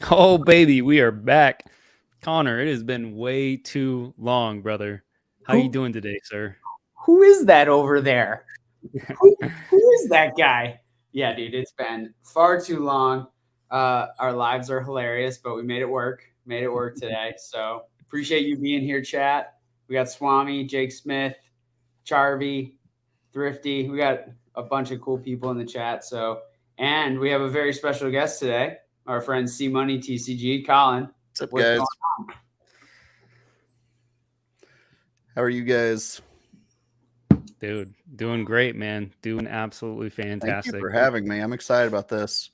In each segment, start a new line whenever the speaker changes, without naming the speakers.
Oh, baby, we are back. Connor, it has been way too long, brother. How you
Who
doing today, sir?
who is that over there? Who is that guy? Yeah, dude, it's been far too long. Our lives are hilarious, but we made it work. Made it work today. So appreciate you being here, chat. We got Swami, Jake Smith, Charvy, Thrifty. We got a bunch of cool people in the chat. And we have a very special guest today, our friend CMoneyTCG, Collin.
What's up,
What's going
guys? How are you guys?
Dude, doing great, man. Doing absolutely
Thank
fantastic.
you for having me. I'm excited about this.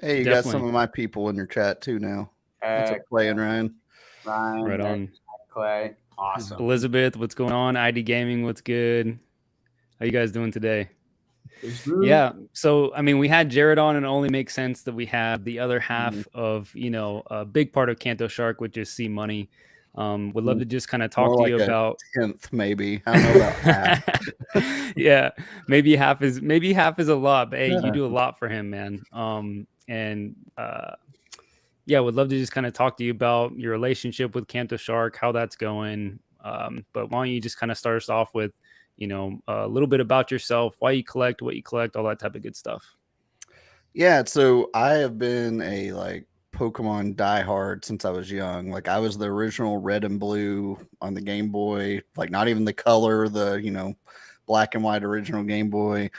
Hey, you got some
Definitely.
of my people in your chat too now. What's up, Clay and Ryan?
Ryan,
Right on.
Clay. Awesome.
Elizabeth, what's going on? ID Gaming, what's good? How you guys doing today? Yeah. So, I mean, we had Jared on, and it only makes sense that we have the other half of, a big part of Kanto Shark, which is C Money. Would love to just kind of talk
More
to
like
you
a
about
10th, maybe. I don't know about half.
yeah, maybe half is a lot, but hey, you do a lot for him, man. Yeah, would love to just kind of talk to you about your relationship with Kanto Shark, how that's going. But why don't you just kind of start us off with, a little bit about yourself, why you collect, what you collect, all that type of good stuff.
Yeah, so I have been a Pokemon diehard since I was young. Like I was the original red and blue on the Game Boy, like not even the color, the black and white original Game Boy.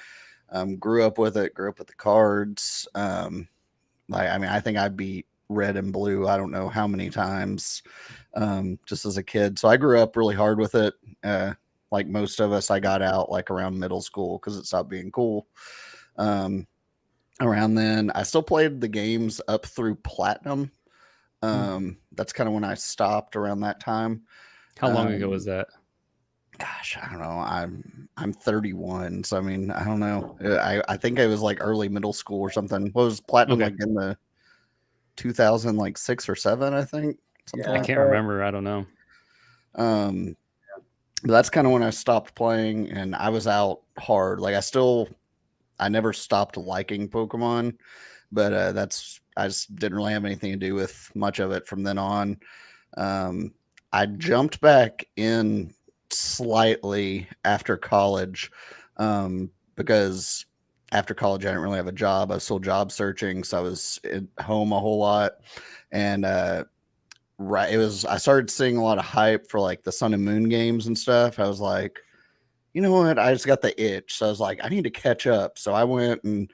Grew up with it, grew up with the cards. I think I beat red and blue, I don't know how many times, just as a kid. So I grew up really hard with it. Like most of us, I got out like around middle school because it stopped being cool. Around then, I still played the games up through platinum. That's kind of when I stopped around that time.
How long ago was that?
Gosh, I don't know. I'm 31, so I mean, I don't know. I think it was like early middle school or something. What was platinum like in the 2006 or 7? I think.
I can't remember. I don't know.
But that's kind of when I stopped playing, and I was out hard. Like I never stopped liking Pokemon, but I just didn't really have anything to do with much of it from then on. I jumped back in slightly after college, because after college I didn't really have a job. I was still job searching, so I was at home a whole lot, and I started seeing a lot of hype for like the Sun and Moon games and stuff. I was like, you know what? I just got the itch. So I was like, I need to catch up. So I went and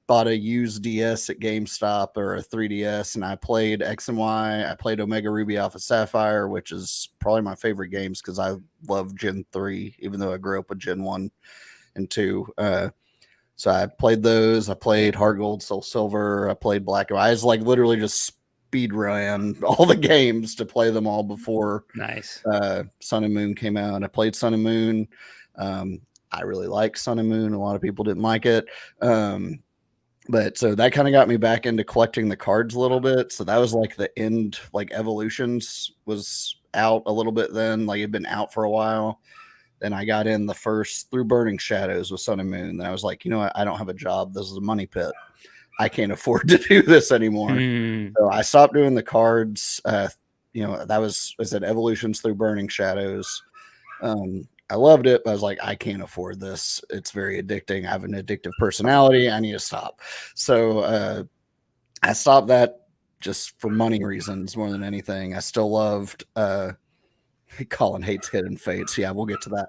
bought a used DS at GameStop or a 3DS, and I played X and Y. I played Omega Ruby Alpha Sapphire, which is probably my favorite games because I love Gen 3, even though I grew up with Gen 1 and 2. So I played those. I played Heart Gold, Soul Silver. I played Black and White. I was like literally just speed ran all the games to play them all before Sun and Moon came out. I played Sun and Moon. I really liked Sun and Moon. A lot of people didn't like it. But so that kind of got me back into collecting the cards a little bit. So that was like the end, like Evolutions was out a little bit then. Like it'd been out for a while. Then I got in the first through Burning Shadows with Sun and Moon. Then I was like, you know what? I don't have a job. This is a money pit. I can't afford to do this anymore. So I stopped doing the cards. That was it Evolutions through Burning Shadows. I loved it, but I was like, I can't afford this. It's very addicting. I have an addictive personality. I need to stop. So I stopped that just for money reasons more than anything. I still loved Collin hates Hidden Fates. Yeah, we'll get to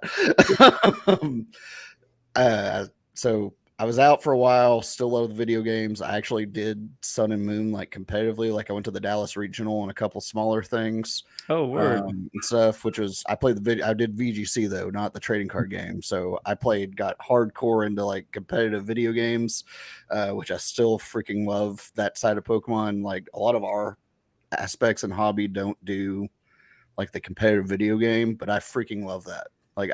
that. So I was out for a while, still love the video games. I actually did Sun and Moon like competitively. Like I went to the Dallas Regional and a couple smaller things.
Oh, word.
And stuff, which was I did VGC though, not the trading card game. So I got hardcore into like competitive video games, which I still freaking love that side of Pokemon. Like a lot of our aspects and hobby don't do like the competitive video game, but I freaking love that. Like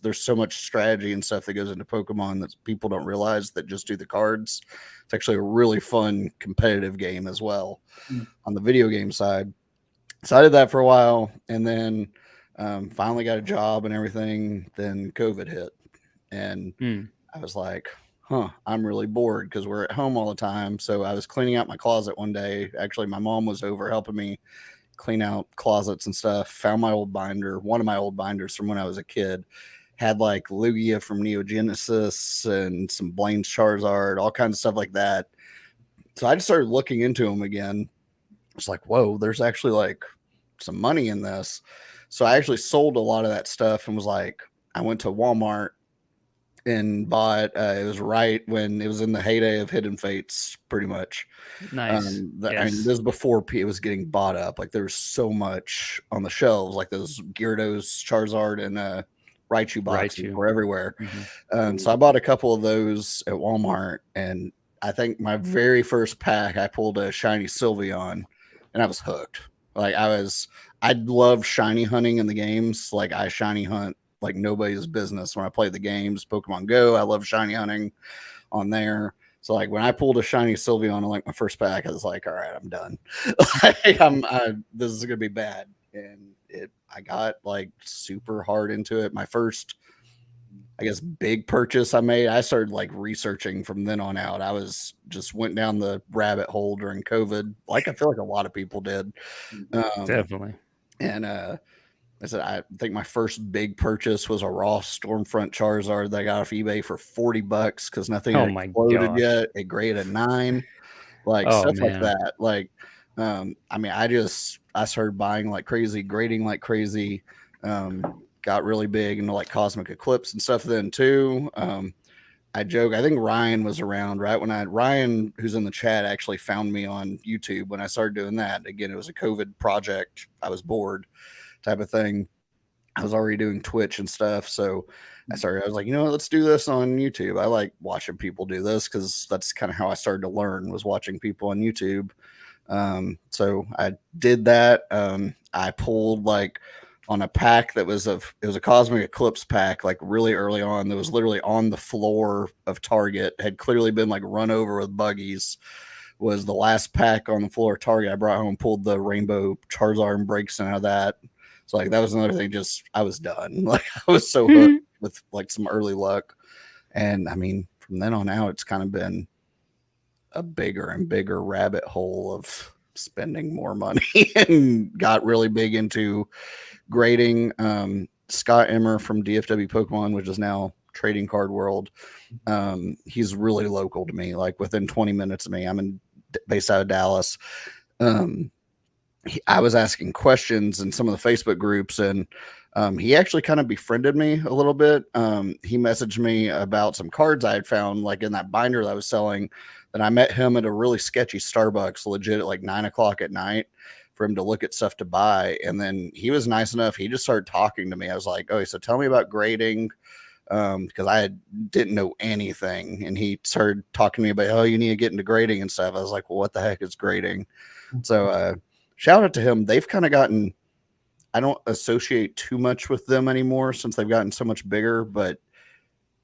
there's so much strategy and stuff that goes into Pokemon that people don't realize that just do the cards. It's actually a really fun competitive game as well on the video game side. So I did that for a while, and then finally got a job and everything. Then COVID hit, and I was like, I'm really bored because we're at home all the time. So I was cleaning out my closet one day. Actually, my mom was over helping me clean out closets and stuff. Found my old binder, one of my old binders from when I was a kid. Had like Lugia from Neo Genesis and some Blaine's Charizard, all kinds of stuff like that. So I just started looking into them again. It's like, whoa, there's actually like some money in this. So I actually sold a lot of that stuff and was like, I went to Walmart and bought, it was right when it was in the heyday of Hidden Fates, pretty much.
Nice.
I mean, this was before it was getting bought up. Like there's so much on the shelves, like those Gyarados, Charizard, and Raichu boxes were everywhere. So I bought a couple of those at Walmart, and I think my very first pack, I pulled a shiny Sylveon, and I was hooked. Like I love shiny hunting in the games. Like I shiny hunt like nobody's business when I play the games. Pokemon Go, I love shiny hunting on there. So like when I pulled a shiny Sylveon on like my first pack, I was like, all right, I'm done. Like this is gonna be bad. And I got like super hard into it. My first, I guess, big purchase I made, I started like researching from then on out. I was just went down the rabbit hole during COVID, like I feel like a lot of people did.
Definitely.
And I said, I think my first big purchase was a raw Stormfront Charizard that I got off eBay for $40 because nothing had exploded yet. It graded 9, like stuff like that. Like, I mean, I started buying like crazy, grading like crazy. Got really big into like Cosmic Eclipse and stuff then too. I joke, I think Ryan was around right when Ryan, who's in the chat, actually found me on YouTube when I started doing that. Again, it was a COVID project. I was bored type of thing. I was already doing Twitch and stuff. So I was like, you know what, let's do this on YouTube. I like watching people do this because that's kind of how I started to learn, was watching people on YouTube. So I did that. I pulled like on a pack that was it was a Cosmic Eclipse pack, like really early on, that was literally on the floor of Target, had clearly been like run over with buggies. Was the last pack on the floor of Target. I brought home, pulled the Rainbow Charizard and breaks out of that. So like that was another thing. Just I was done. Like I was so hooked with like some early luck, and I mean from then on out, it's kind of been a bigger and bigger rabbit hole of spending more money, and got really big into grading. Scott Emmer from DFW Pokemon, which is now Trading Card World, he's really local to me, like within 20 minutes of me. I'm based out of Dallas. I was asking questions in some of the Facebook groups, and he actually kind of befriended me a little bit. He messaged me about some cards I had found like in that binder that I was selling. Then I met him at a really sketchy Starbucks, legit at like 9 o'clock at night, for him to look at stuff to buy. And then he was nice enough. He just started talking to me. I was like, oh, so tell me about grading. Because I didn't know anything. And he started talking to me about, oh, you need to get into grading and stuff. I was like, well, what the heck is grading? So shout out to him. They've kind of gotten, I don't associate too much with them anymore since they've gotten so much bigger, but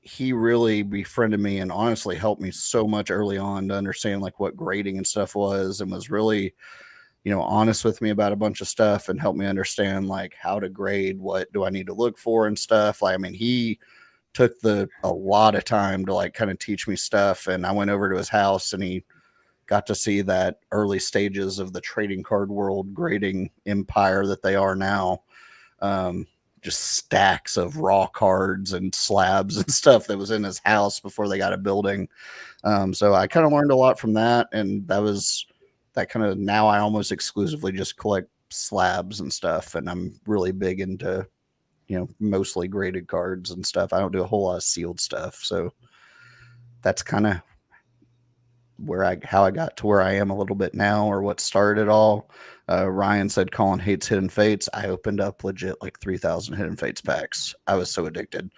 he really befriended me and honestly helped me so much early on to understand like what grading and stuff was, and was really, you know, honest with me about a bunch of stuff and helped me understand like how to grade, what do I need to look for and stuff. Like, I mean, he took a lot of time to like kind of teach me stuff, and I went over to his house and he got to see that early stages of the trading card world grading empire that they are now. Just stacks of raw cards and slabs and stuff that was in his house before they got a building. So I kind of learned a lot from that, and that kind of, now I almost exclusively just collect slabs and stuff, and I'm really big into, you know, mostly graded cards and stuff. I don't do a whole lot of sealed stuff. So that's kind of how I got to where I am a little bit now, or what started it all. Ryan said Collin hates Hidden Fates. I opened up legit like 3,000 Hidden Fates packs. I was so addicted.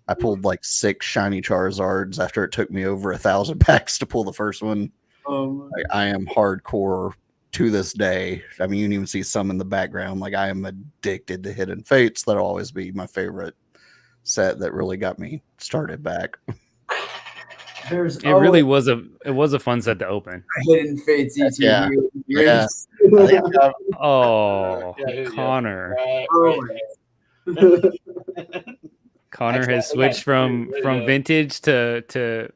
I pulled like 6 shiny Charizards after it took me over 1,000 packs to pull the first one. Like, I am hardcore to this day. I mean, you can even see some in the background. Like, I am addicted to Hidden Fates. That'll always be my favorite set that really got me started back.
It really was a fun set to open.
Hidden Fates ETB.
Yeah.
Oh, Connor. Connor has switched from vintage to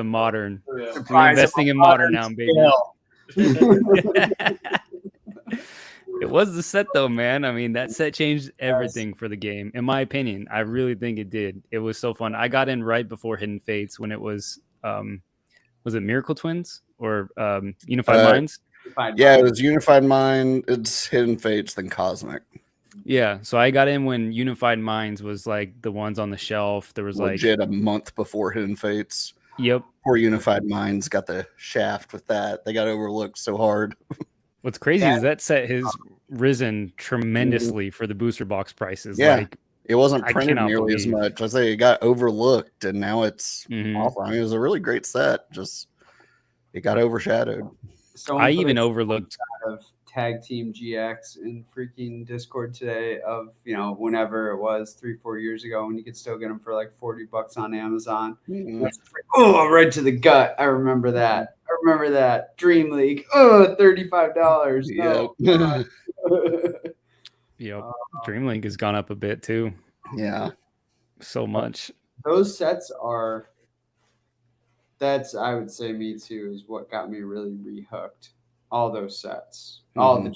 modern.
Yeah.
We're investing in modern now, baby. It was the set though, man. I mean, that set changed everything for the game, in my opinion. I really think it did. It was so fun. I got in right before Hidden Fates when it was it Miracle Twins or Unified Minds?
Yeah, it was Unified Mind. It's Hidden Fates, then Cosmic.
Yeah, so I got in when Unified Minds was like the ones on the shelf. There was
legit a month before Hidden Fates.
Yep.
Poor Unified Minds got the shaft with that. They got overlooked so hard.
What's crazy is that set has risen tremendously for the booster box prices.
Yeah,
like,
it wasn't printed nearly as much. I say it got overlooked, and now it's awful. I mean, it was a really great set. Just it got overshadowed.
I even overlooked
of Tag Team GX in freaking Discord today of, you know, whenever it was 3-4 years ago when you could still get them for like $40 on Amazon. Oh, right to the gut. I remember that. Dream League. Oh, $35. No.
Yep. Dream League has gone up a bit too.
Yeah.
So much.
Those sets are, that's, I would say, me too, is what got me really rehooked. All those sets. All the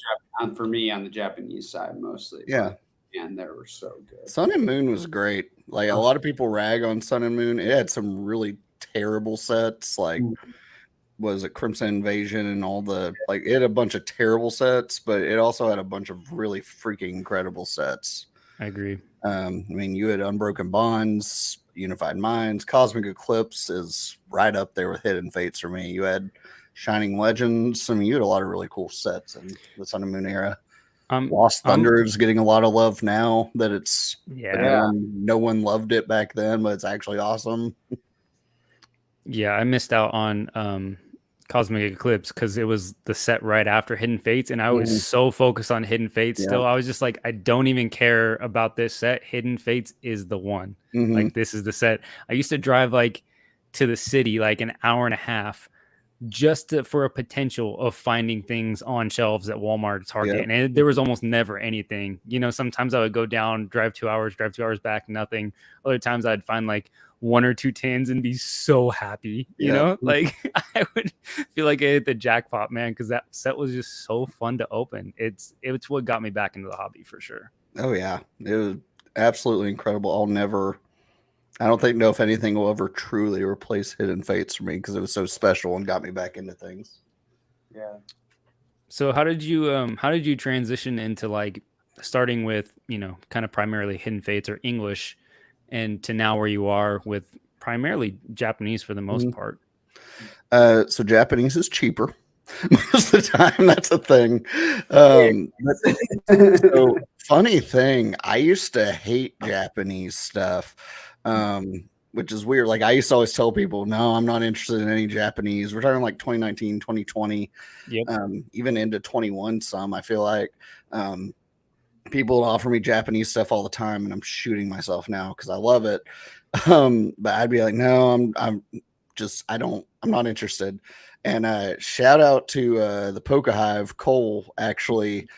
for me on the Japanese side mostly.
Yeah.
And they were so good.
Sun and Moon was great. Like a lot of people rag on Sun and Moon. It had some really terrible sets, like was it Crimson Invasion and all the like it had a bunch of terrible sets, but it also had a bunch of really freaking incredible sets.
I agree.
I mean, you had Unbroken Bonds, Unified Minds, Cosmic Eclipse is right up there with Hidden Fates for me. You had Shining Legends. I mean, you had a lot of really cool sets in the Sun and Moon era. Lost Thunder is getting a lot of love now that it's no one loved it back then, but it's actually awesome.
Yeah, I missed out on Cosmic Eclipse because it was the set right after Hidden Fates, and I was so focused on Hidden Fates still. I was just like, I don't even care about this set. Hidden Fates is the one. Like, this is the set. I used to drive like to the city like an hour and a half just for a potential of finding things on shelves at Walmart, Target. And there was almost never anything. You know, sometimes I would go down, drive 2 hours back, nothing. Other times I'd find like 1 or 2 tins and be so happy, you know, like I would feel like I hit the jackpot, man, because that set was just so fun to open. It's what got me back into the hobby for sure.
Oh yeah, it was absolutely incredible. I don't know if anything will ever truly replace Hidden Fates for me because it was so special and got me back into things.
Yeah.
So how did you transition into like starting with, you know, kind of primarily Hidden Fates or English and to now where you are with primarily Japanese for the most part?
So Japanese is cheaper most of the time. That's a thing. So funny thing, I used to hate Japanese stuff. Which is weird. Like I used to always tell people, no, I'm not interested in any Japanese. We're talking like 2019, 2020, even into 21. Some I feel like people offer me Japanese stuff all the time, and I'm shooting myself now because I love it. But I'd be like, no, I'm not interested. And shout out to the Poke Hive, Cole, actually.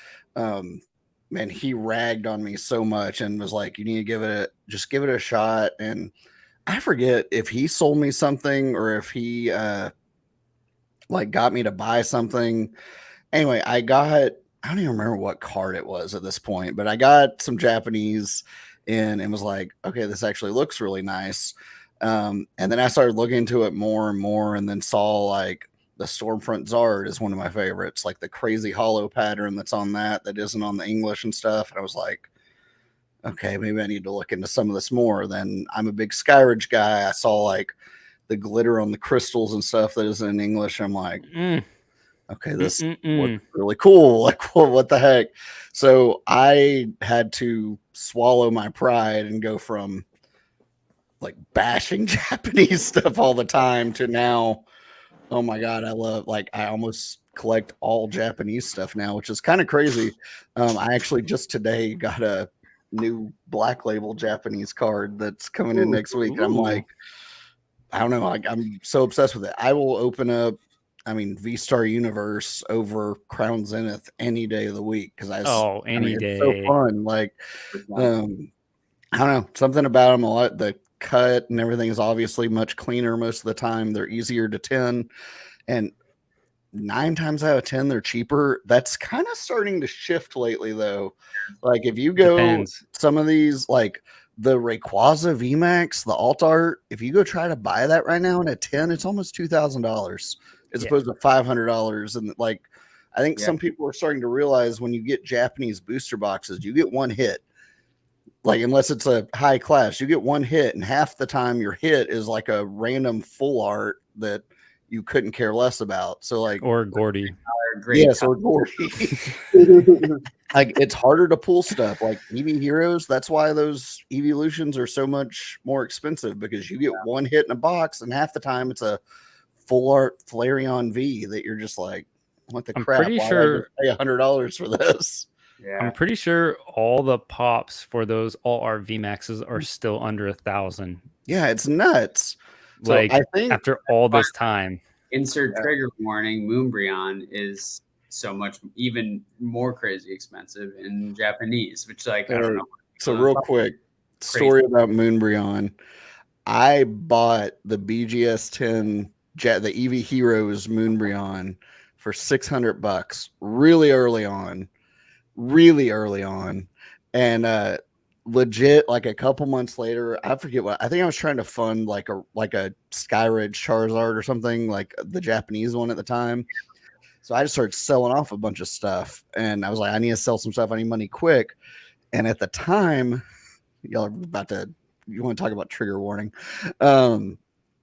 Man, he ragged on me so much and was like, you need to give it a shot. And I forget if he sold me something or if he like got me to buy something. Anyway, I don't even remember what card it was at this point, but I got some Japanese in and was like, okay, this actually looks really nice. And then I started looking into it more and more and then saw like the Stormfront Zard is one of my favorites, like the crazy hollow pattern that's on that isn't on the English and stuff. And I was like, okay, maybe I need to look into some of this more. Then I'm a big Skyridge guy. I saw like the glitter on the crystals and stuff that isn't in English. I'm like, okay, this looks really cool. Like, what the heck? So I had to swallow my pride and go from like bashing Japanese stuff all the time to now, oh my God, I almost collect all Japanese stuff now, which is kind of crazy. I actually just today got a new Black Label Japanese card that's coming in next week. And I'm like, I don't know. I'm so obsessed with it. I will open up, V-Star Universe over Crown Zenith any day of the week. Cause any day. It's so fun. Like, I don't know, something about them. A lot, the cut and everything is obviously much cleaner most of the time. They're easier to tin, and 9 times out of 10 they're cheaper. That's kind of starting to shift lately, though. Like if you go
Depends.
some of these, like the Rayquaza VMAX, the alt art, if you go try to buy that right now in a 10, it's almost $2,000 as opposed to $500. And like, I think some people are starting to realize when you get Japanese booster boxes, you get one hit. Like, unless it's a high class, you get one hit, and half the time your hit is like a random full art that you couldn't care less about. So like,
or Gordy.
Yes, or Gordy. Like, it's harder to pull stuff like Eevee Heroes. That's why those evolutions are so much more expensive, because you get one hit in a box, and half the time it's a full art Flareon V that you're just like, what the crap?
Pretty
why
sure
did I pay $100 for this?
Yeah.
I'm pretty sure all the pops for those all our VMAXs are still under 1,000.
Yeah, it's nuts. So
Like,
I think
after all this time.
Insert trigger warning, Moonbryon is so much even more crazy expensive in Japanese, which like I don't know.
So real quick, story about Moonbryon. I bought the BGS 10 the Eevee Heroes Moonbryon for $600 really early on, and legit, like a couple months later, I forget what, I think I was trying to fund like a Skyridge Charizard or something, like the Japanese one at the time. So I just started selling off a bunch of stuff, and I was like, I need to sell some stuff. I need money quick. And at the time, y'all are about to, you want to talk about trigger warning.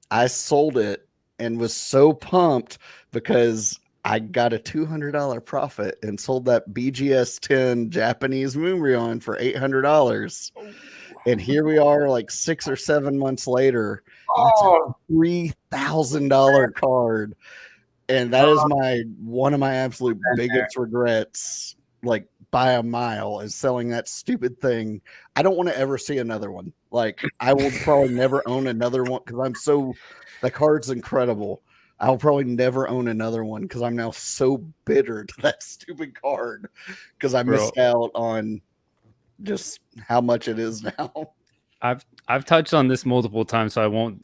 I sold it and was so pumped because I got a $200 profit and sold that BGS 10 Japanese Moonbryon for $800. And here we are, like 6 or 7 months later.
Oh,
$3,000 card. And that is one of my absolute biggest regrets, like by a mile, is selling that stupid thing. I don't want to ever see another one. Like, I will probably never own another one because the card's incredible. I'll probably never own another one because I'm now so bitter to that stupid card because I missed out on just how much it is now.
I've touched on this multiple times, so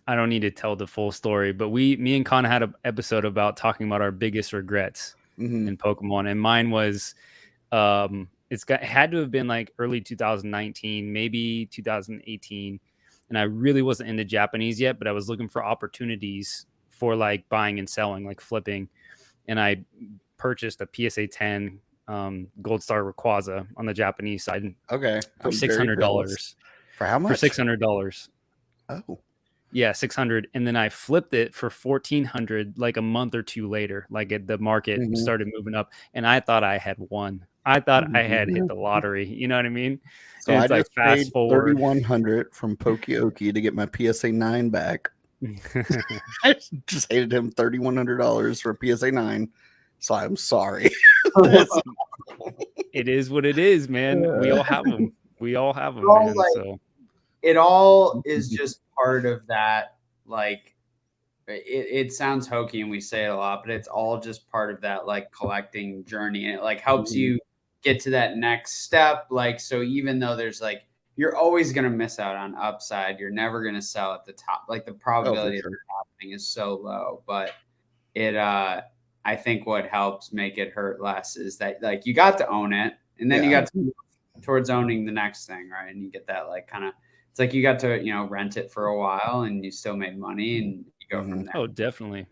I don't need to tell the full story. But me and Connor had an episode about talking about our biggest regrets in Pokemon, and mine was it had to have been like early 2019, maybe 2018, and I really wasn't into Japanese yet, but I was looking for opportunities for like buying and selling, like flipping, and I purchased a PSA 10 Gold Star Rayquaza on the Japanese side.
Okay,
for $600.
For how much?
For $600.
Oh,
yeah, $600, and then I flipped it for $1,400 like a month or two later. Like the market started moving up, and I thought I had won. I thought I had hit the lottery. You know what I mean?
So
and
I just paid
fast forward
$3,100 from Pokioki to get my PSA 9 back. I just hated him $3,100 for a PSA 9. So I'm sorry.
It is what it is, man. We all have them. We all have them, man. So
it all is just part of that. Like, it sounds hokey and we say it a lot, but it's all just part of that like collecting journey, and it like helps you get to that next step. Like, so even though there's like, you're always going to miss out on upside, you're never going to sell at the top. Like, the probability of it happening is so low, but it I think what helps make it hurt less is that like you got to own it, and then you got to move towards owning the next thing, right? And you get that like kind of, it's like you got to, you know, rent it for a while and you still made money and you go from there.
Oh, definitely.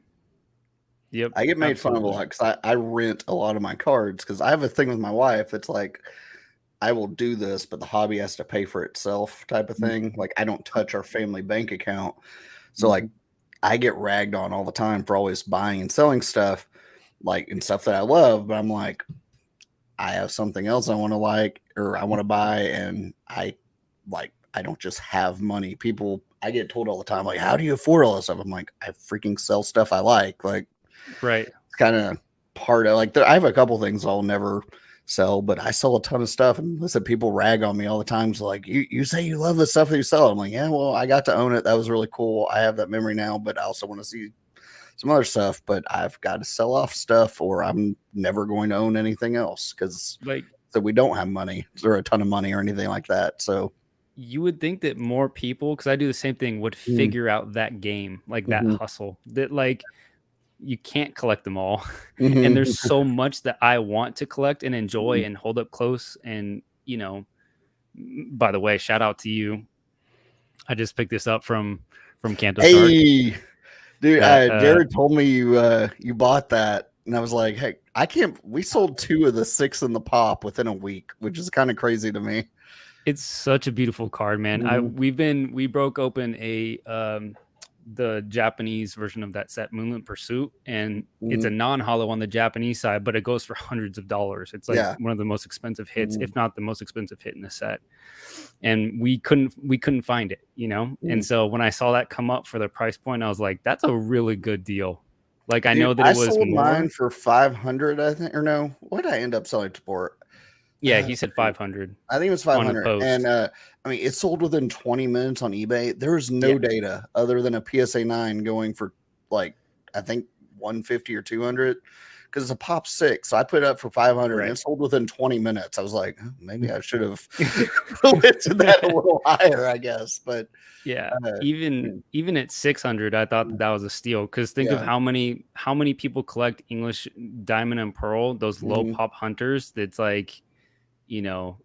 Yep.
I get made fun of a lot because I rent a lot of my cards because I have a thing with my wife. It's like, I will do this, but the hobby has to pay for itself type of thing. Like, I don't touch our family bank account. So like, I get ragged on all the time for always buying and selling stuff, like, and stuff that I love. But I'm like, I have something else I want to like, or I want to buy. And I don't just have money. I get told all the time, like, how do you afford all this stuff? I'm like, I freaking sell stuff I like. Like,
right.
It's kind of part of like, I have a couple things I'll never sell, but I sell a ton of stuff. And listen, people rag on me all the time. So like, you say you love the stuff that you sell. I'm like, yeah, well, I got to own it. That was really cool. I have that memory now, but I also want to see some other stuff, but I've got to sell off stuff or I'm never going to own anything else because like, so we don't have money or a ton of money or anything like that. So
you would think that more people, because I do the same thing, would figure out that game, like that hustle, that like you can't collect them all. And there's so much that I want to collect and enjoy and hold up close. And, you know, by the way, shout out to you. I just picked this up from Kanto.
Hey, dude, Jared told me you bought that, and I was like, hey, I can't. We sold 2 of the 6 in the pop within a week, which is kind of crazy to me.
It's such a beautiful card, man. We broke open the Japanese version of that set, Moonlit Pursuit, and it's a non-holo on the Japanese side, but it goes for hundreds of dollars. It's like one of the most expensive hits, if not the most expensive hit in the set. And we couldn't find it, you know. And so when I saw that come up for the price point, I was like, that's a really good deal. Like, I know that it was
sold
more.
Mine for 500, I think, or no, what did I end up selling it for?
Yeah, he said 500.
I think it was 500. And I mean, it sold within 20 minutes on eBay. There was no data other than a PSA 9 going for like, I think 150 or 200 because it's a pop 6. So I put it up for 500 and it sold within 20 minutes. I was like, oh, maybe I should have lifted that a little higher, I guess. But
yeah, even at 600, I thought that was a steal, because think of how many people collect English Diamond and Pearl, those low pop hunters. That's like, you know,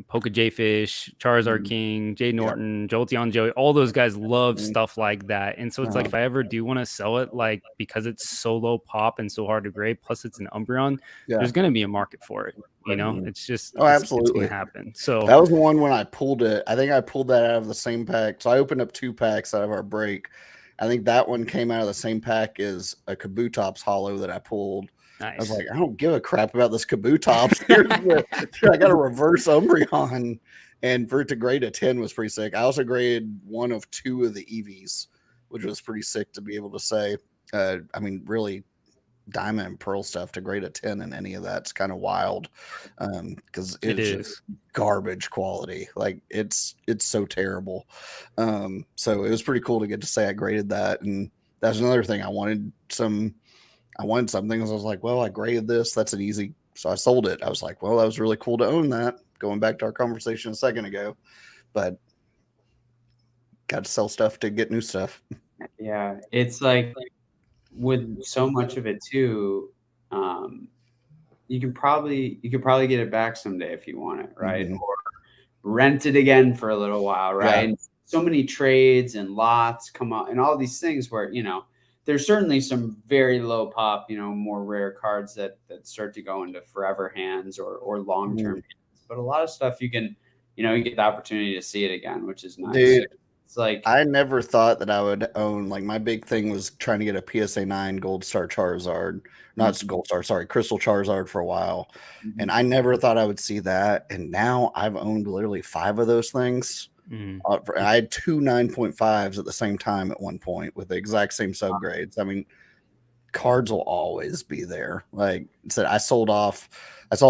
Poke J-Fish, Charizard King, Jay Norton, Jolteon Joey, all those guys love stuff like that. And so it's like, if I ever do want to sell it, like, because it's so low pop and so hard to grade, plus it's an Umbreon, there's going to be a market for it. You know, it's just, absolutely, it's going to happen. So
that was the one when I pulled it. I think I pulled that out of the same pack. So I opened up 2 packs out of our break. I think that one came out of the same pack as a Kabutops holo that I pulled. Nice. I was like, I don't give a crap about this Kabutops. I got a reverse Umbreon, and for it to grade a 10 was pretty sick. I also graded 1 of 2 of the Eevees, which was pretty sick to be able to say. I mean, really, Diamond and Pearl stuff to grade a 10 in any of that's kind of wild, because it's just garbage quality. Like, it's so terrible. So it was pretty cool to get to say I graded that, and that's another thing. I wanted something. I was like, well, I graded this. That's an easy. So I sold it. I was like, well, that was really cool to own that. Going back to our conversation a second ago, but got to sell stuff to get new stuff.
Yeah. It's like with so much of it too, you could probably get it back someday if you want it. Right. Or rent it again for a little while. Right. Yeah. And so many trades and lots come out and all these things where, you know, there's certainly some very low pop, you know, more rare cards that start to go into forever hands or long-term hands. But a lot of stuff you can, you know, you get the opportunity to see it again, which is nice.
Dude,
it's like,
I never thought that I would own, like, my big thing was trying to get a PSA 9 Gold Star Charizard, not Gold Star, sorry, Crystal Charizard for a while. And I never thought I would see that. And now I've owned literally 5 of those things. I had 2 9.5s at the same time at one point with the exact same subgrades. I mean, cards will always be there. Like I said, I saw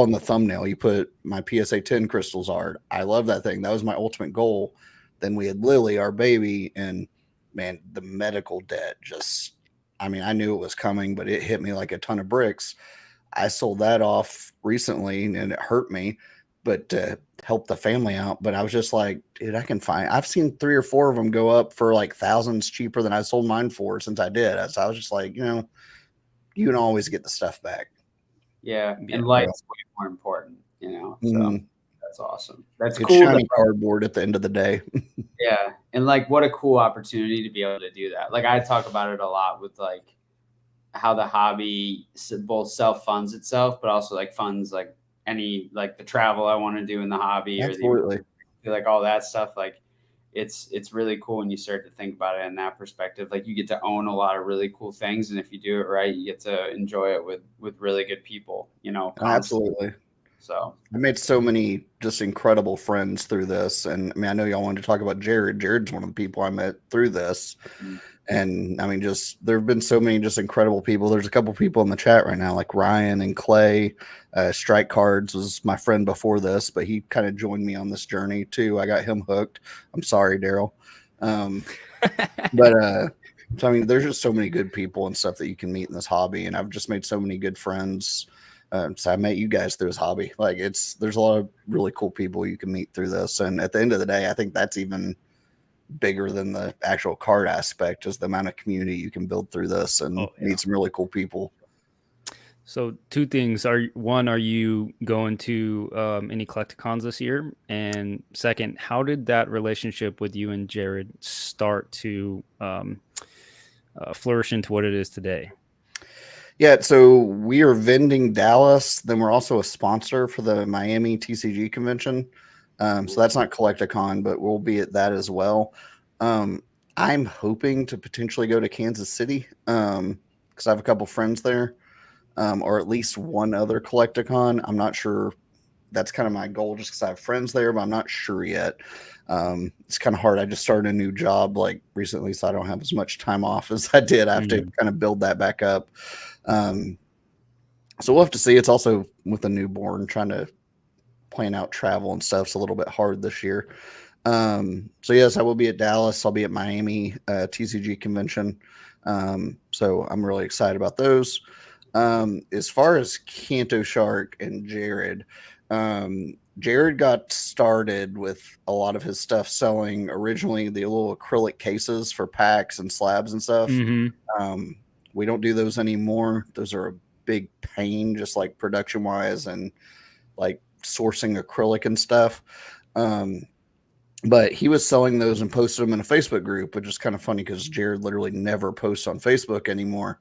in the thumbnail, you put my PSA 10 crystals art. I love that thing. That was my ultimate goal. Then we had Lily, our baby, and man, the medical debt just, I mean, I knew it was coming, but it hit me like a ton of bricks. I sold that off recently and it hurt me, but to help the family out. But I was just like, dude, I've seen 3 or 4 of them go up for like thousands cheaper than I sold mine for since I did. So I was just like, you know, you can always get the stuff back.
Yeah. And life's way more important, you know, so that's awesome. That's
it's
cool.
Shiny cardboard at the end of the day.
Yeah. And like, what a cool opportunity to be able to do that. Like, I talk about it a lot with like how the hobby both self-funds itself, but also like funds like any, like the travel I want to do in the hobby.
Absolutely.
Or like all that stuff. Like it's really cool when you start to think about it in that perspective. Like, you get to own a lot of really cool things. And if you do it right, you get to enjoy it with really good people, you know. Constantly.
Absolutely.
So
I made so many just incredible friends through this. And I mean, I know y'all wanted to talk about Jared. Jared's one of the people I met through this. And I mean, just there have been so many just incredible people. There's a couple people in the chat right now, like Ryan and Clay. Strike Cards was my friend before this, but he kind of joined me on this journey too. I got him hooked. I'm sorry, Daryl. So I mean, there's just so many good people and stuff that you can meet in this hobby, and I've just made so many good friends So I met you guys through his hobby. Like there's a lot of really cool people you can meet through this. And at the end of the day, I think that's even bigger than the actual card aspect, is the amount of community you can build through this and meet some really cool people.
So two things are you going to any Collecticons this year? And second, how did that relationship with you and Jared start to flourish into what it is today?
Yeah, so we are vending Dallas. Then we're also a sponsor for the Miami TCG convention. So that's not Collecticon, but we'll be at that as well. I'm hoping to potentially go to Kansas City because I have a couple friends there, or at least one other Collecticon. I'm not sure. That's kind of my goal, just because I have friends there, but I'm not sure yet. It's kind of hard. I just started a new job like recently, so I don't have as much time off as I did. I have to kind of build that back up. So we'll have to see. It's also with a newborn, trying to plan out travel and stuff. It's a little bit hard this year. So yes, I will be at Dallas. I'll be at Miami TCG convention. So I'm really excited about those. As far as Kanto Shark and Jared, Jared got started with a lot of his stuff selling originally the little acrylic cases for packs and slabs and stuff. We don't do those anymore. Those are a big pain, just like production wise and like sourcing acrylic and stuff. But he was selling those and posted them in a Facebook group, which is kind of funny because Jared literally never posts on Facebook anymore.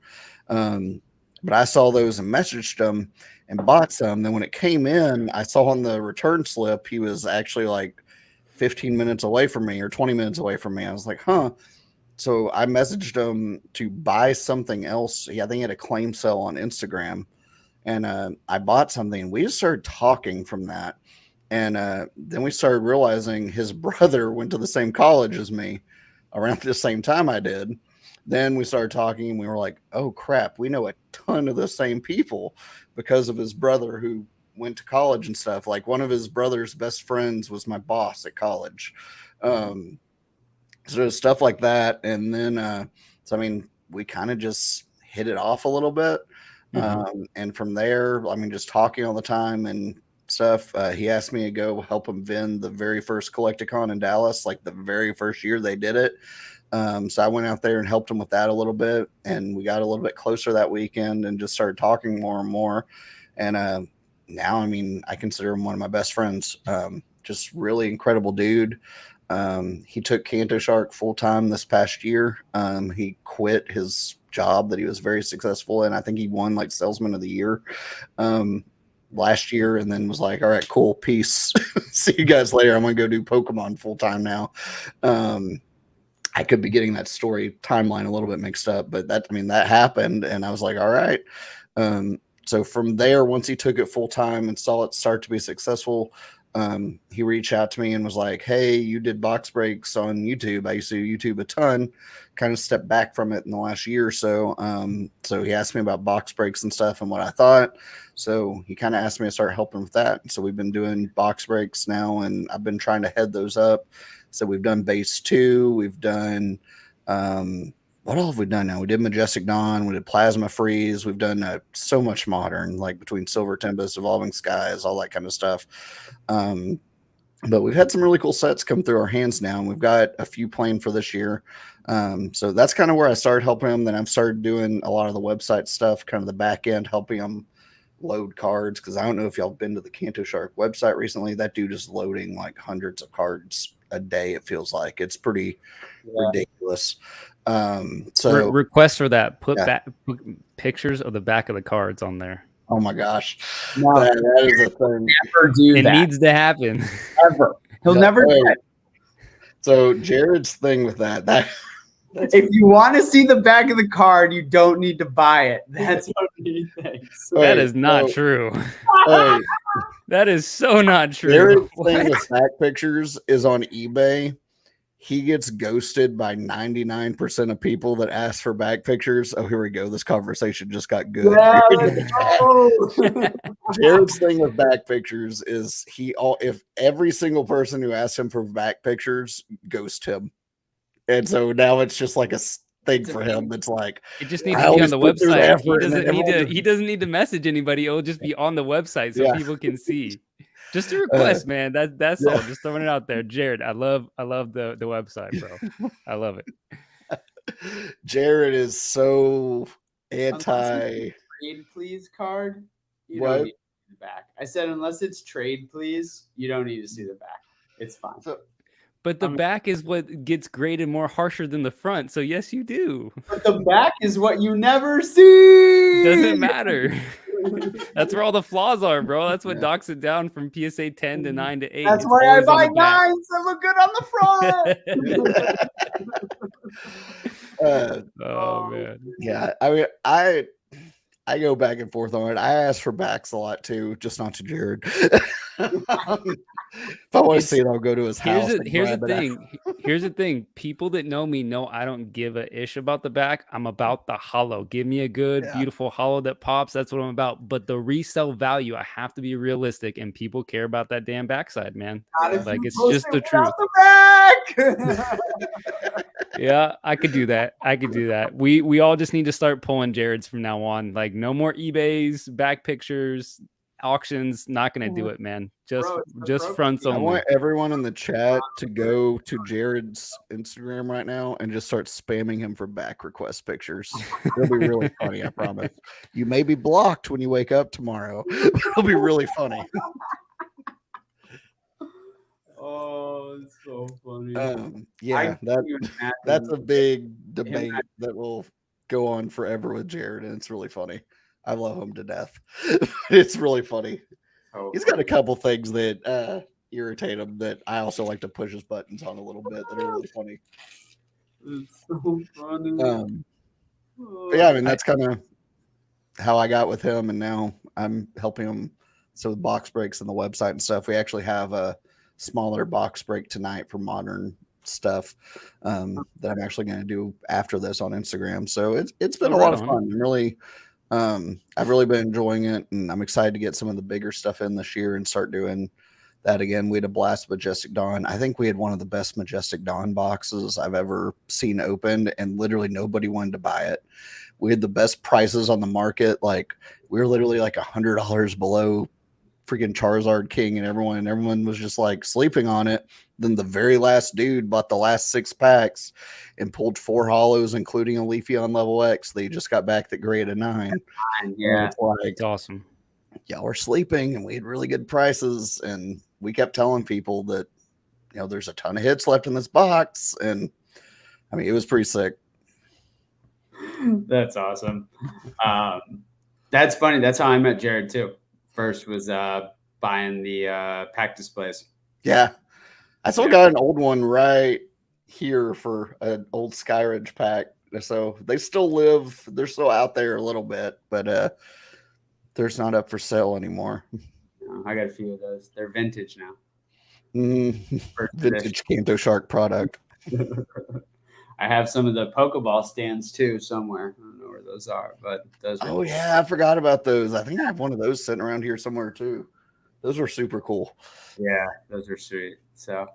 But I saw those and messaged him and bought some. Then when it came in, I saw on the return slip, he was actually like 15 minutes away from me or 20 minutes away from me. I was like, huh. So I messaged him to buy something else. I think he had a claim sale on Instagram. And I bought something. We just started talking from that. And then we started realizing his brother went to the same college as me around the same time I did. Then we started talking and we were like, oh, crap, we know a ton of the same people because of his brother who went to college and stuff. Like one of his brother's best friends was my boss at college. So stuff like that. And then, so I mean, we kind of just hit it off a little bit. And from there, I mean, just talking all the time and stuff. He asked me to go help him vend the very first Collecticon in Dallas, like the very first year they did it. So I went out there and helped him with that a little bit, and we got a little bit closer that weekend and just started talking more and more. And now, I mean, I consider him one of my best friends. Just really incredible dude. He took Kanto Shark full time this past year. He quit his job that he was very successful in. I think he won like Salesman of the Year last year, and then was like, all right, cool, peace. See you guys later. I'm gonna go do Pokemon full time now. I could be getting that story timeline a little bit mixed up, but that happened, and I was like, all right. So from there, once he took it full time and saw it start to be successful, he reached out to me and was like, hey, you did box breaks on YouTube. I used to do YouTube a ton, kind of stepped back from it in the last year or so. So he asked me about box breaks and stuff and what I thought. So he kind of asked me to start helping with that. So we've been doing box breaks now, and I've been trying to head those up. So we've done base 2. We've done, what all have we done now? We did Majestic Dawn. We did Plasma Freeze. We've done so much modern, like between Silver Tempest, Evolving Skies, all that kind of stuff. But we've had some really cool sets come through our hands now, and we've got a few planned for this year. So that's kind of where I started helping him. Then I've started doing a lot of the website stuff, kind of the back end, helping him load cards. Because I don't know if y'all been to the Kanto Shark website recently. That dude is loading like hundreds of cards a day. It feels like it's pretty ridiculous. So
request for that. Put pictures of the back of the cards on there.
Oh my gosh, no, that is a thing.
Never do
it
that.
Needs to happen.
Ever. He'll never do it.
So Jared's thing with that's
if you want to see the back of the card, you don't need to buy it. That's what he thinks.
That is not true. That is so not true.
Jared's thing with back pictures is on eBay. He gets ghosted by 99% of people that ask for back pictures. Oh, here we go. This conversation just got good. Jared's thing with back pictures is if every single person who asks him for back pictures ghost him. And so now it's just like thing for him. That's like
it just needs to be on the website. He doesn't need to message anybody. It'll just be on the website so people can see. Just a request, man. That's all. Just throwing it out there. Jared, I love the website, bro. I love it.
Jared is so anti
trade please card. You
what?
Don't need to see the back. I said unless it's trade please, you don't need to see the back. It's fine.
But the back is what gets graded more harsher than the front. So yes, you do.
But the back is what you never see.
Doesn't matter. That's where all the flaws are, bro. That's what docks it down from PSA 10 to 9 to 8.
That's why I buy 9s that look good on the front.
Oh man.
Yeah, I mean, I go back and forth on it. I ask for backs a lot too, just not to Jared. If I want to see it, I'll go to his house.
Here's the thing. People that know me know I don't give a ish about the back. I'm about the hollow. Give me a good, beautiful hollow that pops. That's what I'm about. But the resale value, I have to be realistic, and people care about that damn backside, man. Like it's just the truth. Yeah, I could do that. We all just need to start pulling Jared's from now on. Like no more eBays, back pictures, auctions. Not gonna do it, man. Just fronts only.
I want everyone in the chat to go to Jared's Instagram right now and just start spamming him for back request pictures. It'll be really funny, I promise. You may be blocked when you wake up tomorrow. It'll be really funny.
Oh, it's so funny.
That's a big debate that will go on forever with Jared, and it's really funny. I love him to death. It's really funny. He's got a couple things that irritate him that I also like to push his buttons on a little bit that are really funny.
It's so funny.
But yeah, I mean, that's kind of how I got with him, and now I'm helping him. So with box breaks and the website and stuff, we actually have a smaller box break tonight for modern stuff that I'm actually going to do after this on Instagram. So it's been a lot of fun. I've really been enjoying it, and I'm excited to get some of the bigger stuff in this year and start doing that again. We had a blast Majestic Dawn. I think we had one of the best Majestic Dawn boxes I've ever seen opened, and literally nobody wanted to buy it. We had the best prices on the market. Like we were literally like $100 below freaking Charizard King, and everyone was just like sleeping on it. Then the very last dude bought the last 6 packs and pulled 4 hollows, including a Leafeon level X. They just got back the grade of 9.
Yeah,
it's
awesome.
Y'all were sleeping, and we had really good prices, and we kept telling people that there's a ton of hits left in this box, and I mean it was pretty sick.
That's awesome. That's funny. That's how I met Jared too. First was buying the pack displays.
Yeah. I still got an old one right here for an old Skyridge pack. So they still live. They're still out there a little bit, but there's not up for sale anymore.
I got a few of those. They're vintage now.
Vintage Kanto Shark product.
I have some of the Pokeball stands too somewhere. I don't know where those are, but those are
cool. Yeah, I forgot about those. I think I have one of those sitting around here somewhere too. Those were super cool.
Yeah, those are sweet. So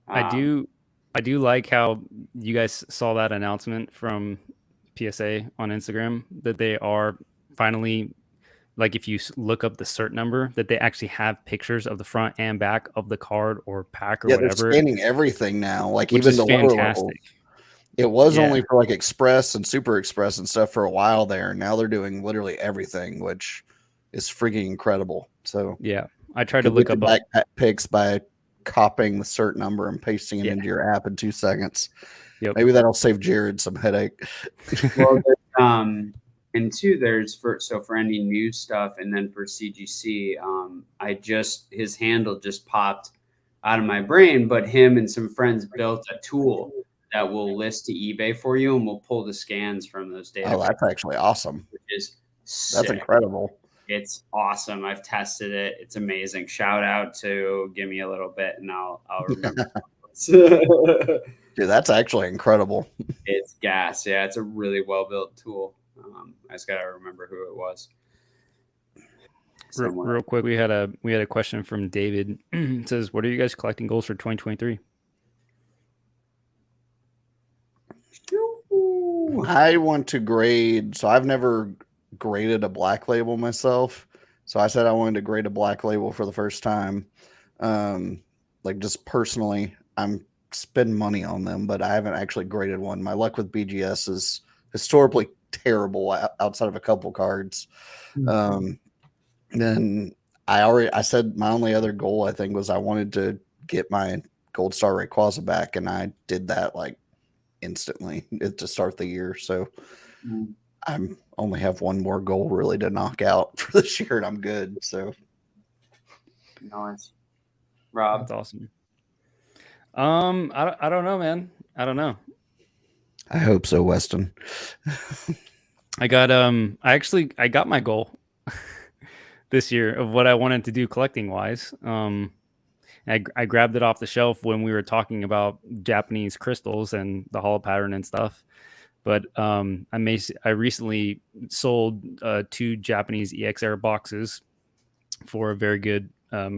I do like how you guys saw that announcement from PSA on Instagram that they are finally, like if you look up the cert number, that they actually have pictures of the front and back of the card or pack or whatever.
They're scanning everything now, like
which
even the
fantastic.
Lower level. It was only for like Express and Super Express and stuff for a while there. Now they're doing literally everything, which is freaking incredible. So
yeah, I tried to look up
back pics by copying the cert number and pasting it into your app in 2 seconds.
Yep.
Maybe that'll save Jared some headache.
Well, and two, there's for any new stuff, and then for CGC, his handle just popped out of my brain, but him and some friends built a tool that will list to eBay for you, and we'll pull the scans from those data.
Oh, that's actually awesome.
Which is sick.
That's incredible.
It's awesome. I've tested it. It's amazing. Shout out to Give Me a Little Bit, and I'll remember.
Dude, that's actually incredible.
It's gas. Yeah, it's a really well-built tool. I just got to remember who it was.
Real quick, we had a question from David. It says, what are you guys collecting goals for 2023?
I want to grade. So I've never graded a black label myself. So I said I wanted to grade a black label for the first time. Like just personally, I'm spending money on them, but I haven't actually graded one. My luck with BGS is historically terrible outside of a couple cards. Then I said my only other goal I think was I wanted to get my Gold Star Rayquaza back, and I did that like instantly to start the year. So I'm only have one more goal really to knock out for this year, and I'm good. So
nice, Rob.
That's awesome. I don't know, man. I don't know.
I hope so, Weston.
I got my goal this year of what I wanted to do collecting wise. I grabbed it off the shelf when we were talking about Japanese crystals and the holo pattern and stuff. But I recently sold 2 Japanese EXR boxes for a very good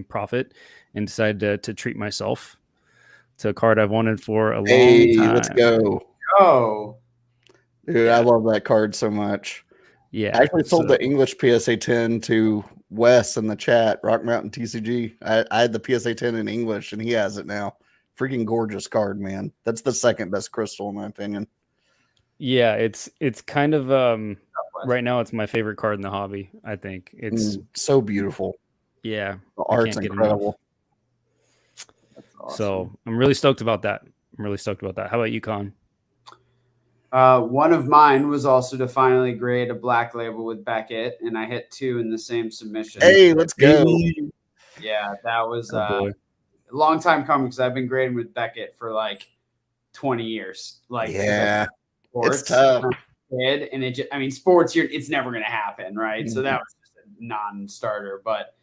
profit, and decided to treat myself to a card I've wanted for a long time.
Let's go.
Oh,
dude, I love that card so much.
Yeah,
I actually sold the English PSA 10 to Wes in the chat, Rock Mountain TCG. I had the PSA 10 in English, and he has it now. Freaking gorgeous card, man. That's the second best crystal in my opinion.
Yeah, it's kind of right now it's my favorite card in the hobby. I think it's
so beautiful.
Yeah,
the art's incredible.
awesome.
So I'm really stoked about that. How about you, Con?
One of mine was also to finally grade a black label with Beckett, and I hit 2 in the same submission.
Hey, let's go.
Yeah, that was a long time coming because I've been grading with Beckett for like 20 years. Like,
yeah,
sports,
it's tough.
And sports, it's never going to happen, right? So that was just a non-starter. But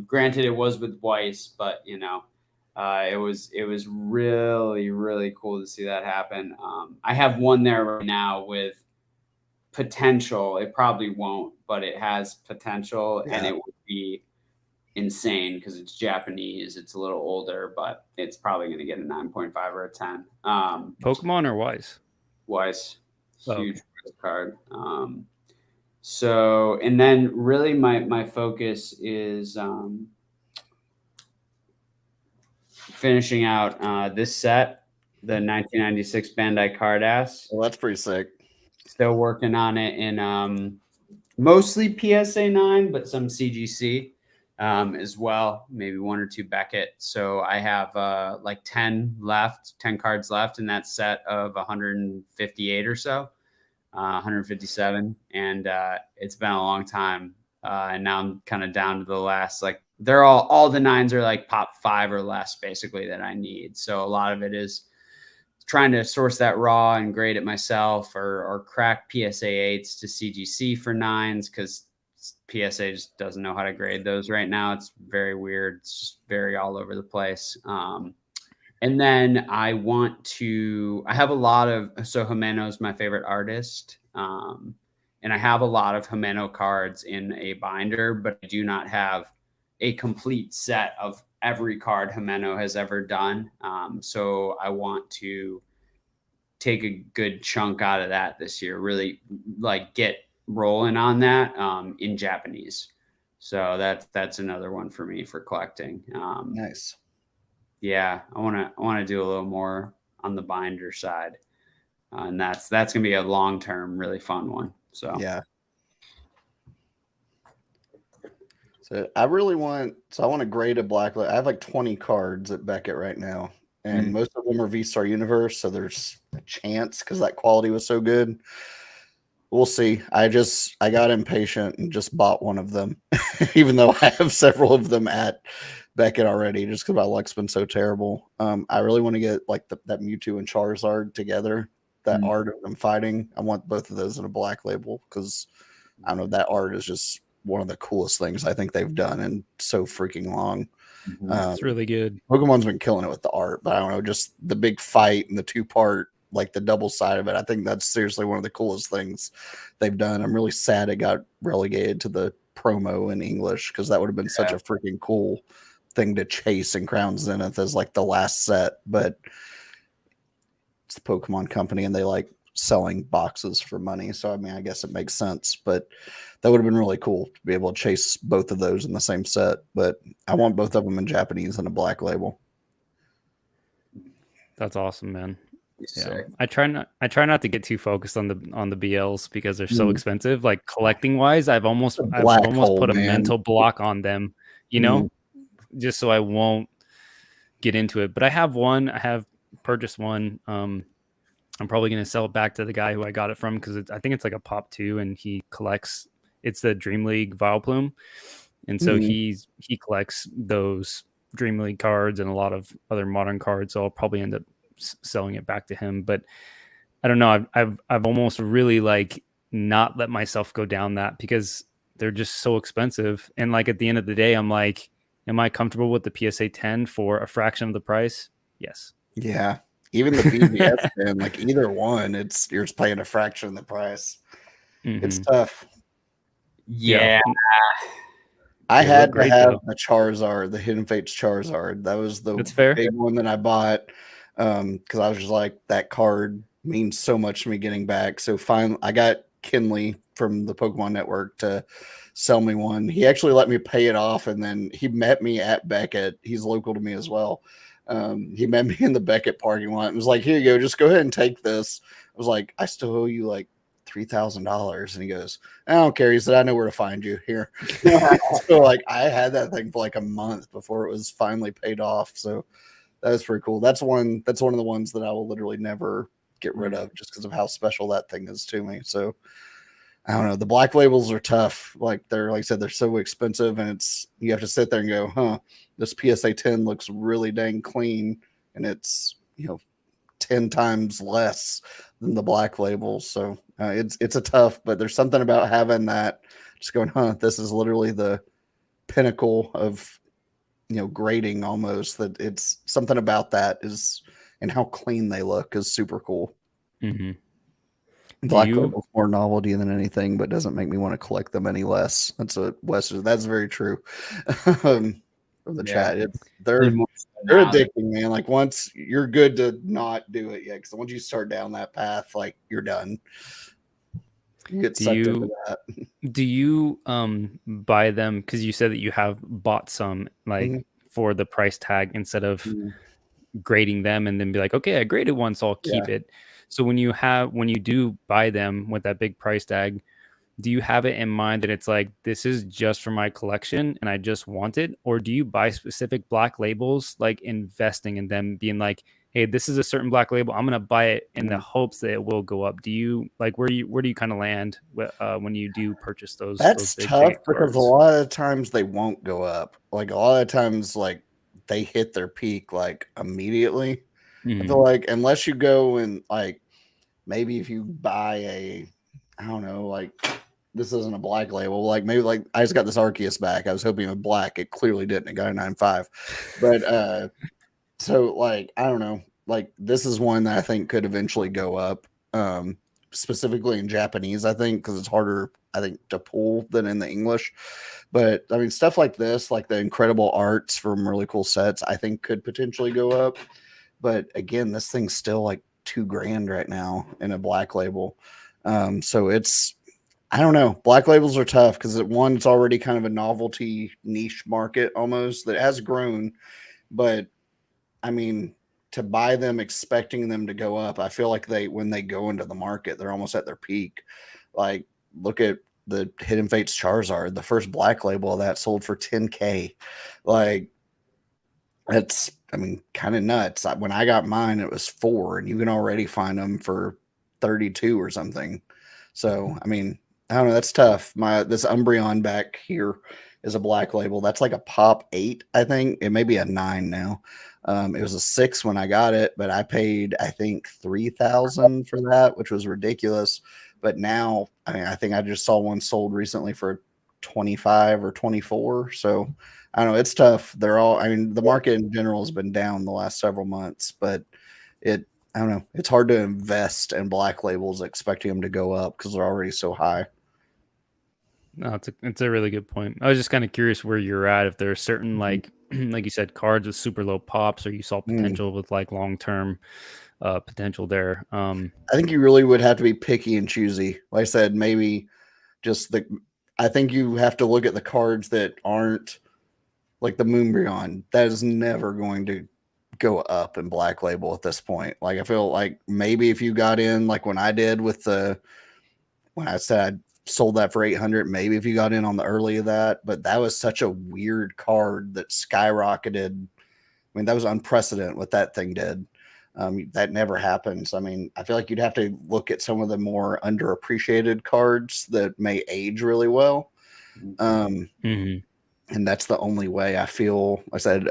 granted, it was with Weiss, but it was really, really cool to see that happen. I have one there right now with potential. It probably won't, but it has potential, and it would be insane because it's Japanese. It's a little older, but it's probably going to get a 9.5 or a 10.
Pokemon or Weiss?
Weiss, huge card. So, and then really my focus is finishing out this set, the 1996 Bandai Card Ass.
Well, that's pretty sick.
Still working on it in mostly PSA 9, but some CGC as well, maybe 1 or 2 Beckett. So I have like 10 cards left in that set of 158 or so, 157. And it's been a long time. And now I'm kind of down to the last, like, they're all the 9s are like pop 5 or less basically that I need. So a lot of it is trying to source that raw and grade it myself, or crack PSA 8s to CGC for 9s, because PSA just doesn't know how to grade those right now. It's very weird. It's just very all over the place. And then I have a lot of, so Himeno is my favorite artist. And I have a lot of Himeno cards in a binder, but I do not have a complete set of every card Himeno has ever done. So I want to take a good chunk out of that this year, really like get rolling on that in Japanese. So that's another one for me for collecting.
Nice.
Yeah, I want to do a little more on the binder side. And that's going to be a long-term, really fun one. So
yeah. So I want to grade a black. I have like 20 cards at Beckett right now, and most of them are V-Star Universe. So there's a chance because that quality was so good. We'll see. I got impatient and just bought one of them, even though I have several of them at Beckett already, just because my luck's been so terrible. I really want to get like that Mewtwo and Charizard together. That art of them fighting. I want both of those in a black label because I don't know, that art is just one of the coolest things I think they've done in so freaking long.
It's really good.
Pokemon's been killing it with the art, but I don't know, just the big fight and the 2-part, like the double side of it. I think that's seriously one of the coolest things they've done. I'm really sad it got relegated to the promo in English because that would have been such a freaking cool thing to chase in Crown Zenith as like the last set, but it's the Pokemon company and they like selling boxes for money. So I mean, I guess it makes sense, but that would have been really cool to be able to chase both of those in the same set. But I want both of them in Japanese and a black label.
That's awesome, man. Yeah, I try not to get too focused on the BLs because they're so expensive. Like collecting wise, I've almost put a mental block on them, you know, just so I won't get into it. But I have purchased one. I'm probably gonna sell it back to the guy who I got it from because I think it's like a pop 2, and he collects. It's the Dream League Vileplume, and so he collects those Dream League cards and a lot of other modern cards. So I'll probably end up selling it back to him. But I don't know. I've almost really like not let myself go down that because they're just so expensive. And like at the end of the day, I'm like, am I comfortable with the PSA 10 for a fraction of the price? Yes.
Yeah. Even the BBS, man, like either one, you're just paying a fraction of the price. It's tough.
Yeah.
I had to have a Charizard, the Hidden Fates Charizard. That was the big one that I bought because I was just like, that card means so much to me getting back. So finally, I got Kinley from the Pokemon Network to sell me one. He actually let me pay it off, and then he met me at Beckett. He's local to me as well. He met me in the Beckett parking lot and was like, here you go, just go ahead and take this. I was like, I still owe you like $3,000. And he goes, I don't care. He said, I know where to find you here. So like I had that thing for like a month before it was finally paid off. So that was pretty cool. That's one of the ones that I will literally never get rid of just because of how special that thing is to me. So I don't know. The black labels are tough. Like I said, they're so expensive, and you have to sit there and go, huh, this PSA 10 looks really dang clean, and it's 10 times less than the black labels. So it's a tough, but there's something about having that, just going, huh, this is literally the pinnacle of grading almost. That it's something about that is, and how clean they look is super cool. Black label's more novelty than anything, but doesn't make me want to collect them any less. That's very true. From the chat, they're addicting, man. Like once you're good to not do it yet, because once you start down that path, like you're done. You get sucked into that.
Do you buy them because you said that you have bought some like for the price tag instead of grading them and then be like, okay, I graded one, so I'll keep it. So when you do buy them with that big price tag, do you have it in mind that it's like, this is just for my collection and I just want it? Or do you buy specific black labels, like investing in them, being like, hey, this is a certain black label, I'm going to buy it in the hopes that it will go up? Do you like, where do you kind of land when you do purchase those?
That's
those big
tough because a lot of times they won't go up. Like a lot of times, like they hit their peak like immediately. I feel like unless you go and like, maybe if you buy I don't know, like this isn't a black label, like maybe like I just got this Arceus back. I was hoping it was black. It clearly didn't. It got a 9.5. But so like I don't know, like this is one that I think could eventually go up. Specifically in Japanese, I think, because it's harder, I think, to pull than in the English. But I mean, stuff like this, like the incredible arts from really cool sets, I think could potentially go up. But again, this thing's still like $2,000 right now in a black label. So I don't know. Black labels are tough because it's already kind of a novelty niche market almost that has grown. But I mean, to buy them expecting them to go up, I feel like when they go into the market, they're almost at their peak. Like look at the Hidden Fates Charizard. The first black label of that sold for $10,000. Like that's, I mean, kind of nuts. When I got mine, it was $4,000, and you can already find them for $32,000 or something. So, I mean, I don't know. That's tough. This Umbreon back here is a black label. That's like a pop 8, I think. It may be a 9 now. It was a 6 when I got it, but I paid, I think, $3,000 for that, which was ridiculous. But now, I mean, I think I just saw one sold recently for 25 or 24. So I don't know. It's tough. I mean, the market in general has been down the last several months, but I don't know. It's hard to invest in black labels expecting them to go up because they're already so high.
No, it's a really good point. I was just kind of curious where you're at. If there are certain like you said, cards with super low pops, or you saw potential with like long-term potential there.
I think you really would have to be picky and choosy. Like I said, maybe just I think you have to look at the cards that aren't like the Moonbreon. That is never going to go up in Black Label at this point. Like I feel like maybe if you got in like when I did with when I said I sold that for 800, maybe if you got in on the early of that, but that was such a weird card that skyrocketed. I mean, that was unprecedented what that thing did. That never happens. I mean, I feel like you'd have to look at some of the more underappreciated cards that may age really well. And that's the only way I feel. I said,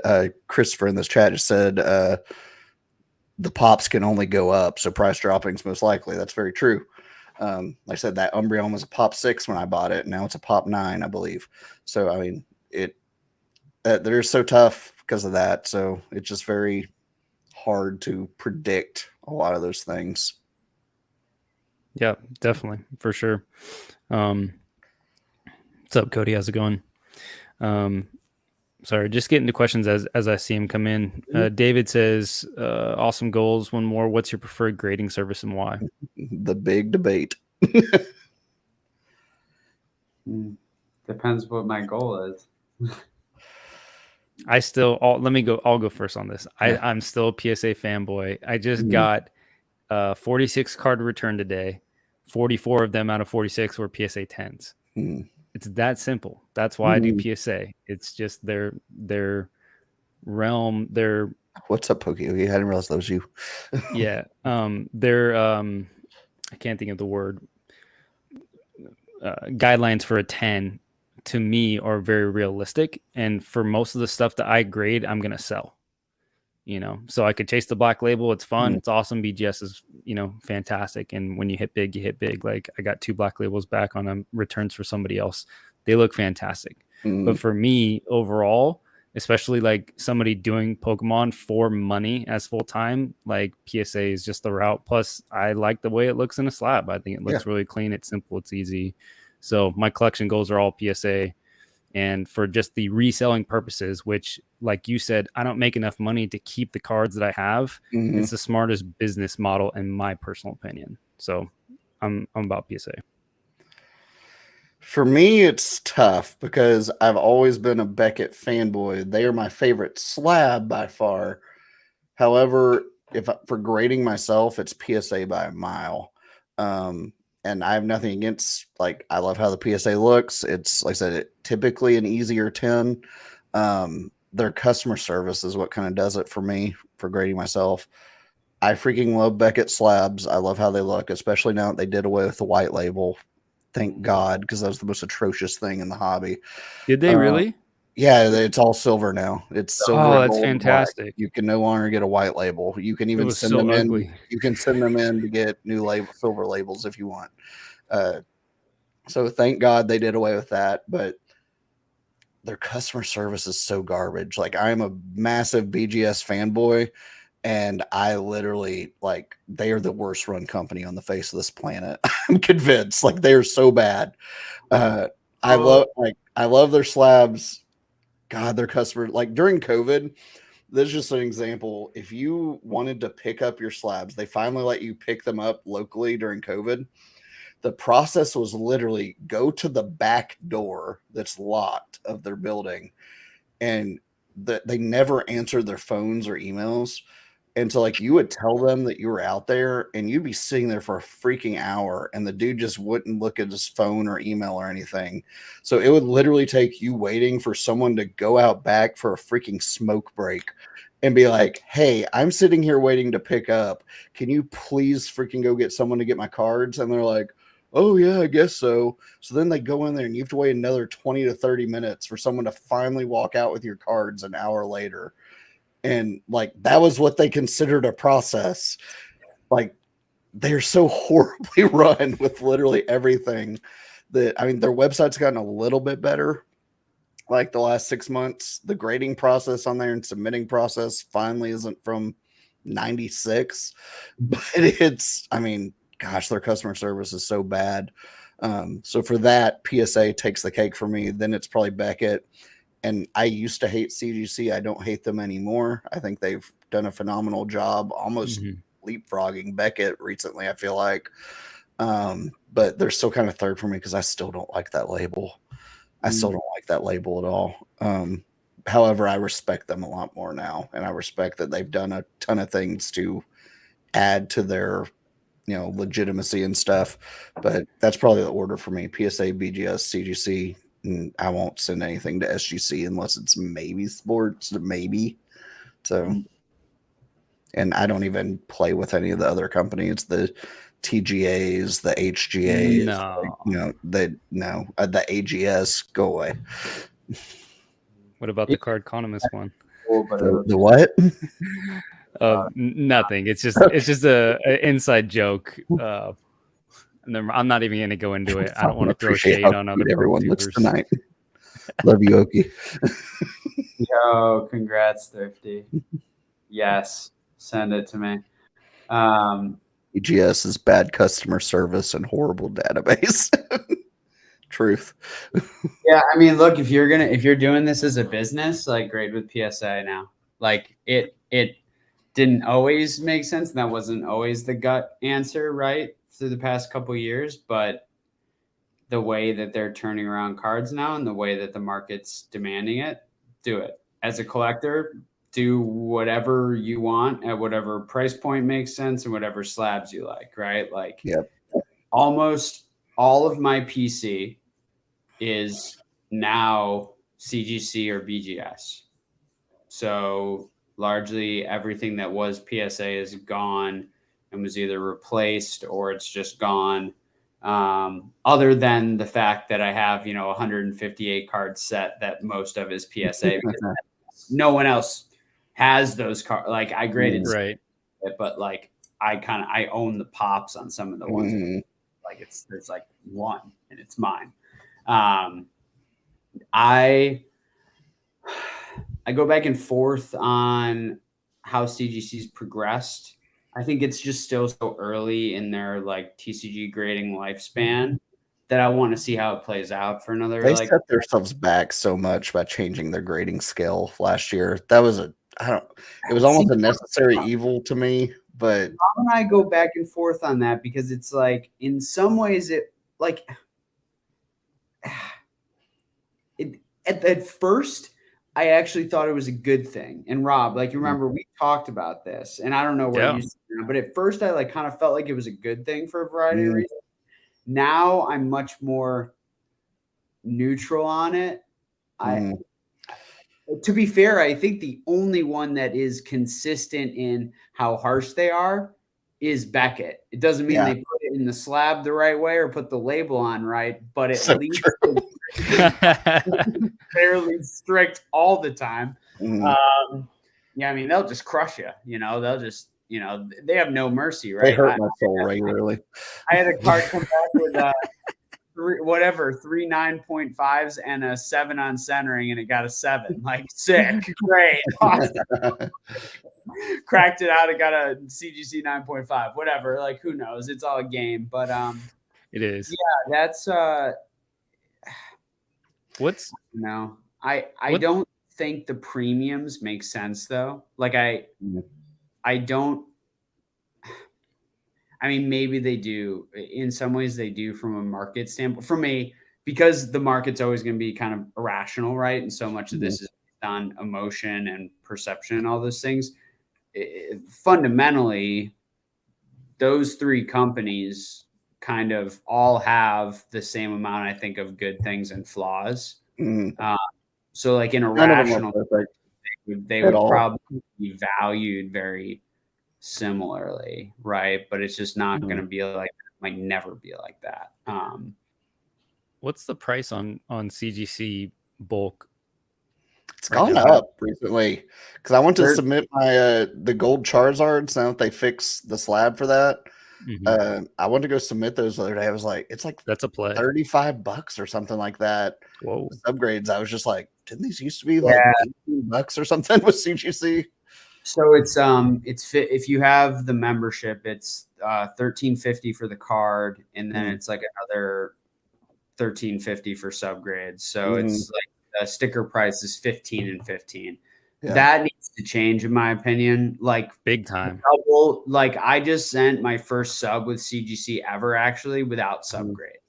Christopher in this chat just said the pops can only go up. So price dropping's most likely. That's very true. Like I said, that Umbreon was a pop 6 when I bought it. And now it's a pop 9, I believe. So, I mean, they're so tough because of that. So it's just very hard to predict a lot of those things.
Yeah, definitely, for sure. What's up, Cody? How's it going? Sorry, just getting to questions as I see them come in. David says, awesome goals. One more. What's your preferred grading service and why?
The big debate.
Depends what my goal is.
I'll go first on this. I'm still a PSA fanboy. I just got 46 card return today. 44 of them out of 46 were PSA 10s. It's that simple. That's why I do PSA. It's just their realm.
What's up, Pokey? I didn't realize that was you.
Yeah. I can't think of the word. Guidelines for a 10 to me are very realistic, and for most of the stuff that I grade, I'm gonna sell. So I could chase the Black Label. It's fun. It's awesome. BGS is fantastic. And when you hit big, you hit big. Like I got 2 Black Labels back on returns for somebody else. They look fantastic. But for me overall, especially like somebody doing Pokemon for money as full time, like PSA is just the route. Plus, I like the way it looks in a slab. I think it looks really clean. It's simple. It's easy. So my collection goals are all PSA. And for just the reselling purposes, which, like you said, I don't make enough money to keep the cards that I have. It's the smartest business model, in my personal opinion. So I'm about PSA.
For me, it's tough because I've always been a Beckett fanboy. They are my favorite slab by far. However, for grading myself, it's PSA by a mile. And I have nothing against, like, I love how the PSA looks. It's, like I said, typically an easier 10. Their customer service is what kind of does it for me for grading myself. I freaking love Beckett slabs. I love how they look, especially now that they did away with the white label. Thank God, because that was the most atrocious thing in the hobby.
Did they really?
Yeah, it's all silver now. It's silver.
Oh, that's fantastic.
Black. You can no longer get a white label. You can even send them in. You can send them in to get new silver labels if you want. So thank God they did away with that. But their customer service is so garbage. Like, I'm a massive BGS fanboy, and I literally, like, they are the worst run company on the face of this planet. I'm convinced. Like, they are so bad. I love their slabs. God, their customer, like during COVID, this is just an example. If you wanted to pick up your slabs, they finally let you pick them up locally during COVID. The process was literally go to the back door that's locked of their building, and they never answered their phones or emails. And so, like, you would tell them that you were out there, and you'd be sitting there for a freaking hour, and the dude just wouldn't look at his phone or email or anything. So it would literally take you waiting for someone to go out back for a freaking smoke break and be like, hey, I'm sitting here waiting to pick up. Can you please freaking go get someone to get my cards? And they're like, oh, yeah, I guess so. So then they go in there, and you have to wait another 20 to 30 minutes for someone to finally walk out with your cards an hour later. And like, that was what they considered a process. Like, they're so horribly run with literally everything that, I mean, their website's gotten a little bit better. Like the last 6 months, the grading process on there and submitting process finally isn't from 96, but it's, I mean, gosh, their customer service is so bad. So for that, PSA takes the cake for me. Then it's probably Beckett. And I used to hate CGC. I don't hate them anymore. I think they've done a phenomenal job almost leapfrogging Beckett recently, I feel like. But they're still kind of third for me because I still don't like that label. I still don't like that label at all. However, I respect them a lot more now, and I respect that they've done a ton of things to add to their, legitimacy and stuff. But that's probably the order for me: PSA, BGS, CGC. And I won't send anything to SGC unless it's maybe sports, maybe. So, and I don't even play with any of the other companies, the TGAs, the HGAs, the AGS, go away.
What about the card economist one?
The what?
Nothing. It's just a inside joke. I'm not even going to go into it. I don't want to throw shade on other
everyone looks tonight. Love you, Oki.
Yo, congrats, Thrifty. Yes, send it to me.
EGS is bad customer service and horrible database. Truth.
Yeah, I mean, look, if you're doing this as a business, like, great with PSA now. Like, it didn't always make sense, and that wasn't always the gut answer, right, through the past couple of years, but the way that they're turning around cards now and the way that the market's demanding it, do it. As a collector, do whatever you want at whatever price point makes sense and whatever slabs you like, right? Like,
yep.
Almost all of my PC is now CGC or BGS. So largely everything that was PSA is gone and was either replaced or it's just gone. Other than the fact that I have, 158 card set that most of is PSA because no one else has those cards. Like, I graded,
right,
but like I own the pops on some of the ones. Like, there's like one and it's mine. I go back and forth on how CGC's progressed. I think it's just still so early in their like TCG grading lifespan that I want to see how it plays out for another.
They set themselves back so much by changing their grading scale last year. That was it was almost a necessary evil to me. But
Rob and I go back and forth on that because it's like, in some ways, at first, I actually thought it was a good thing. And Rob, like, you remember we talked about this, and I don't know where you stand, but at first I kind of felt like it was a good thing for a variety of reasons. Now I'm much more neutral on it. To be fair, I think the only one that is consistent in how harsh they are is Beckett. It doesn't mean they put it in the slab the right way or put the label on right, but at least fairly strict all the time. I mean, they'll just crush you. They'll just, they have no mercy, right?
They hurt my soul regularly.
I had a card come back with three 9.5s and a 7 on centering, and it got a 7. Like, sick, great, awesome. Cracked it out. It got a CGC 9.5. Whatever. Like, who knows? It's all a game, but
it is.
Yeah, that's
what's
I don't think the premiums make sense though. Like, I don't. I mean, maybe they do. In some ways, they do from a market standpoint. For me, because the market's always going to be kind of irrational, right? And so much of this is based on emotion and perception and all those things. Fundamentally, those three companies kind of all have the same amount, I think, of good things and flaws. So, like, in a rational, they would probably be valued very similarly, right? But it's just not going to be like, might never be like that.
What's the price on CGC bulk?
It's gone up recently because I went to submit my the gold Charizards. Now that they fixed the slab for that, I went to go submit those the other day. I was like, it's like
that's a play,
$35 or something like that.
Whoa!
Upgrades. I was just like, didn't these used to be like $18 or something with CGC?
So it's if you have the membership, it's $13.50 for the card, and then it's like another $13.50 for subgrades. So it's like the sticker price is $15 and $15. Yeah. That needs to change, in my opinion. Like
big time.
Double, like I just sent my first sub with CGC ever, actually, without subgrade.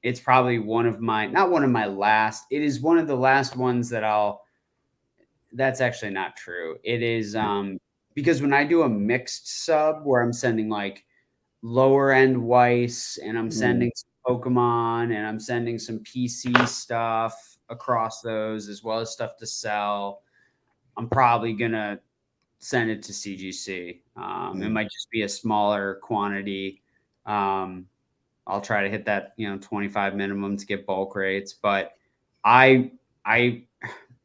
It's probably not one of my last. It is one of the last ones that that's actually not true. It is because when I do a mixed sub where I'm sending like lower end Weiss and I'm sending some Pokemon and I'm sending some PC stuff across those as well as stuff to sell, I'm probably gonna send it to CGC. It might just be a smaller quantity. I'll try to hit that 25 minimum to get bulk rates, but I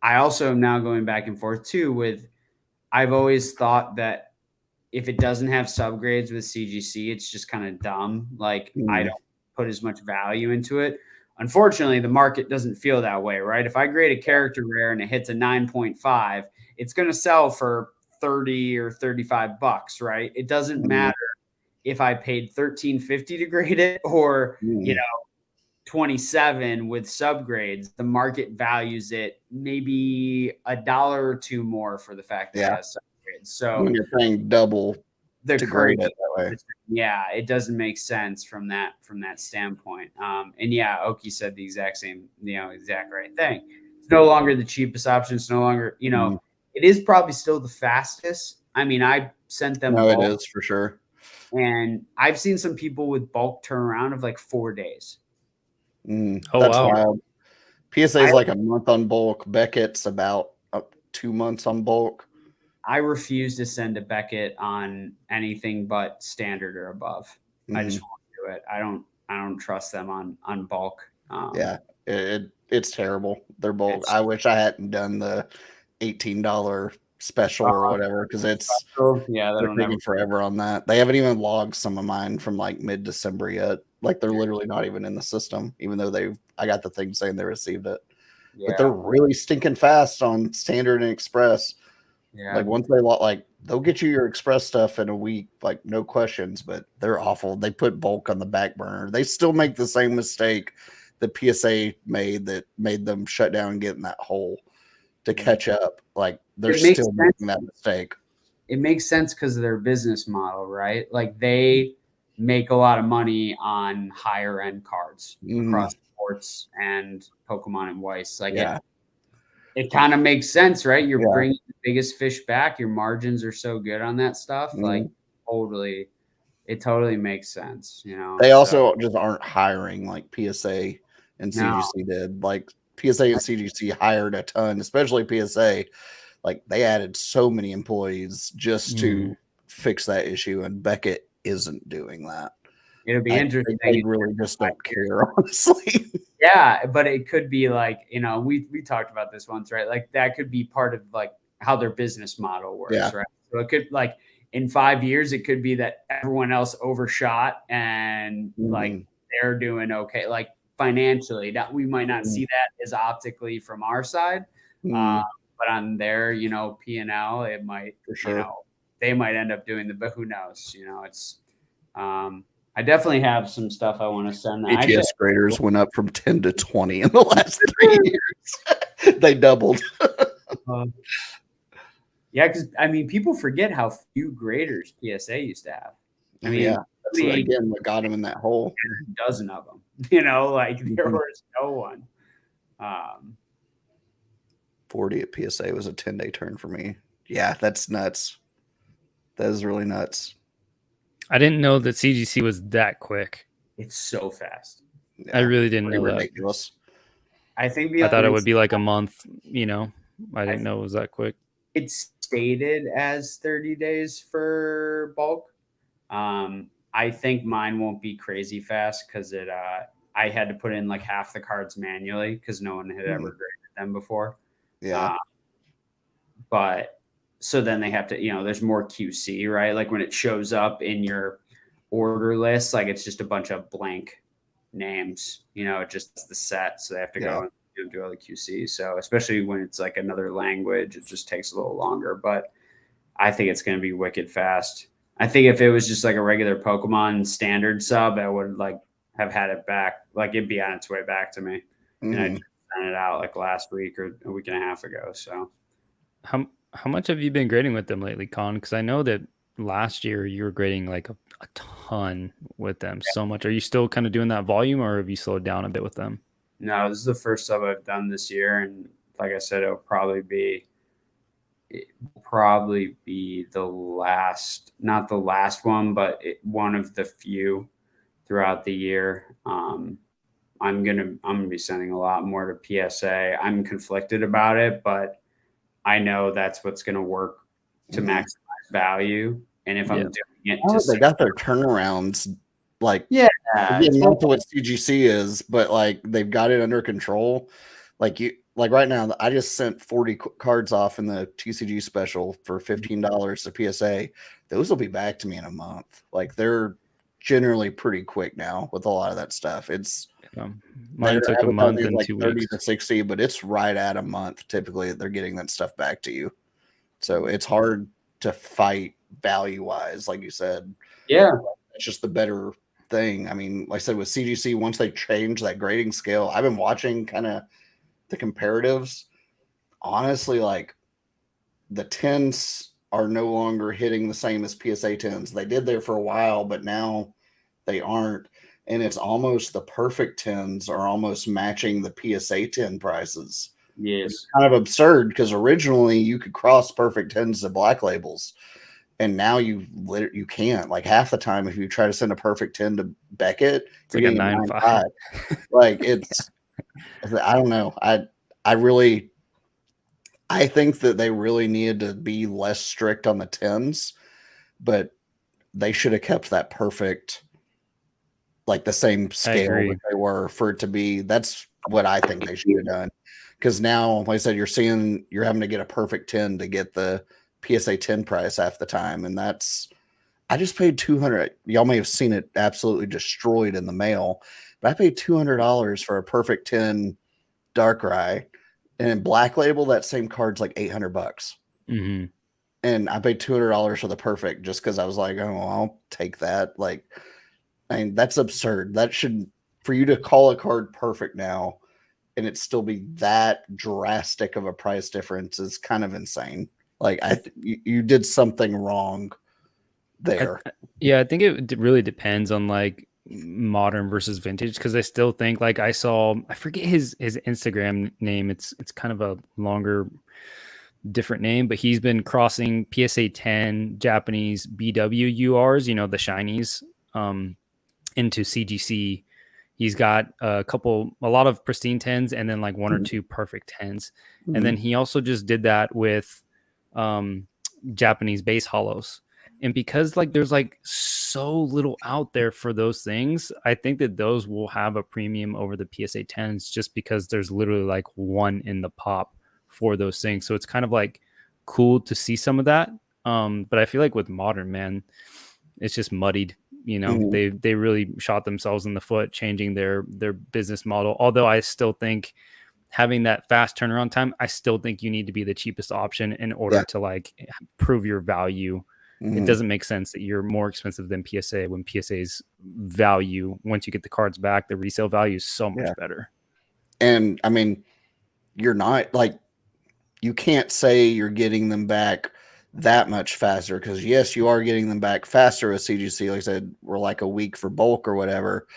also am now going back and forth too with, I've always thought that if it doesn't have subgrades with CGC, it's just kind of dumb. Like I don't put as much value into it. Unfortunately, the market doesn't feel that way, right? If I grade a character rare and it hits a 9.5, it's going to sell for 30 or 35 bucks, right? It doesn't matter if I paid $13.50 to grade it or, 27 with subgrades. The market values it maybe $1 or $2 more for the fact that it has subgrades. So
when you're paying double to grade it that way.
Yeah, it doesn't make sense from that standpoint. And yeah, Oki said the exact same, exact right thing. It's no longer the cheapest option. It's no longer, it is probably still the fastest. I mean, I sent them.
No, it is for sure.
And I've seen some people with bulk turnaround of like 4 days.
That's wild. PSA is like a month on bulk. Beckett's about 2 months on bulk.
I refuse to send a Beckett on anything but standard or above. I just won't do it. I don't trust them on bulk.
It's terrible. They're bulk. I wish I hadn't done the $18 special or whatever, because they're taking forever on that. They haven't even logged some of mine from like mid-December yet. Like they're literally not even in the system, even though I got the thing saying they received it. But they're really stinking fast on standard and express. Like once they they'll get you your express stuff in a week, like no questions, but they're awful. They put bulk on the back burner. They still make the same mistake that PSA made that made them shut down and get in that hole to catch up. Like they're still making that mistake.
It makes sense because of their business model, right? Like they make a lot of money on higher end cards across sports and Pokemon and Weiss. Like it kind of makes sense, right? You're bringing the biggest fish back. Your margins are so good on that stuff. Like it totally makes sense.
They also just aren't hiring like PSA and CGC did. Like PSA and CGC hired a ton, especially PSA. Like they added so many employees just to fix that issue, and Beckett isn't doing that.
It'll be interesting.
They really just don't care, honestly.
Yeah, but it could be like, we talked about this once, right? Like that could be part of like how their business model works, right? So it could like in 5 years, it could be that everyone else overshot and like they're doing okay. Like financially, that we might not see that as optically from our side, but on their, P&L, it might,
for sure.
They might end up doing but who knows? It's I definitely have some stuff I want to send.
ATS graders went up from 10 to 20 in the last 3 years. They doubled.
Because people forget how few graders PSA used to have.
That's again what got them in that hole.
A dozen of them. There was no one.
40 at PSA was a 10-day turn for me. Yeah, that's nuts. That is really nuts.
I didn't know that CGC was that quick.
It's so fast.
I really didn't know
ridiculous.
That. I
thought it would be like a month, I didn't know it was that quick.
It's stated as 30 days for bulk. I think mine won't be crazy fast because I had to put in like half the cards manually because no one had ever graded them before.
Yeah.
But so then they have to, there's more QC, right? Like when it shows up in your order list, like it's just a bunch of blank names, it just the set. So they have to go and do all the QC. So especially when it's like another language, it just takes a little longer, but I think it's going to be wicked fast. I think if it was just like a regular Pokemon standard sub, I would like have had it back. Like it'd be on its way back to me. And I just sent it out like last week or a week and a half ago. So
How much have you been grading with them lately, Con? Because I know that last year you were grading like a ton with them, so much. Are you still kind of doing that volume, or have you slowed down a bit with them?
No, this is the first sub I've done this year, and like I said, it'll probably be the last, not the last one, but one of the few throughout the year. I'm gonna be sending a lot more to PSA. I'm conflicted about it, but I know that's what's gonna work to maximize value. And if I'm doing it,
they got their turnarounds. Like,
yeah,
again, not to what CGC is, but like they've got it under control. Like right now, I just sent 40 cards off in the TCG special for $15 to PSA. Those will be back to me in a month. Like, they're generally pretty quick now with a lot of that stuff. It's
mine took a month and
like
2
30
weeks
to 60, but it's right at a month. Typically, they're getting that stuff back to you. So it's hard to fight value wise, like you said.
Yeah,
it's just the better thing. I mean, like I said, with CGC, once they change that grading scale, I've been watching kind of the comparatives. Honestly, like the 10s are no longer hitting the same as PSA 10s. They did there for a while, but now they aren't. And it's almost the perfect 10s are almost matching the PSA 10 prices.
Yes.
It's kind of absurd because originally you could cross perfect 10s to black labels. And now you can't. Like half the time, if you try to send a perfect 10 to Beckett,
it's like a 9.5.
Like I don't know. I think that they really needed to be less strict on the 10s, but they should have kept that perfect, like the same scale that they were for it to be. That's what I think they should have done. Because now, like I said, you're having to get a perfect 10 to get the PSA 10 price half the time. And I just paid $200. Y'all may have seen it absolutely destroyed in the mail, but I paid $200 for a perfect 10 Darkrai. And in black label, that same card's like $800.
Mm-hmm.
And I paid $200 for the perfect just because I was like, oh, I'll take that. Like, I mean, that's absurd. That should, for you to call a card perfect now and it still be that drastic of a price difference is kind of insane. Like, you did something wrong there.
I think it really depends on like modern versus vintage, because I still think, like, I forget his Instagram name. It's kind of a longer, different name, but he's been crossing PSA 10 Japanese BWURs, the shinies, into CGC. He's got a lot of pristine 10s and then like one or two perfect 10s. Mm-hmm. And then he also just did that with Japanese base hollows. And because like there's like so little out there for those things, I think that those will have a premium over the PSA 10s just because there's literally like one in the pop for those things. So it's kind of like cool to see some of that. But I feel like with modern, man, it's just muddied. Mm-hmm. They really shot themselves in the foot changing their business model. Although I still think having that fast turnaround time, I still think you need to be the cheapest option in order to like prove your value. Mm-hmm. It doesn't make sense that you're more expensive than PSA when PSA's value, once you get the cards back, the resale value is so much better.
And I mean, you're not like, you can't say you're getting them back that much faster, because yes, you are getting them back faster with CGC. Like I said, we're like a week for bulk or whatever,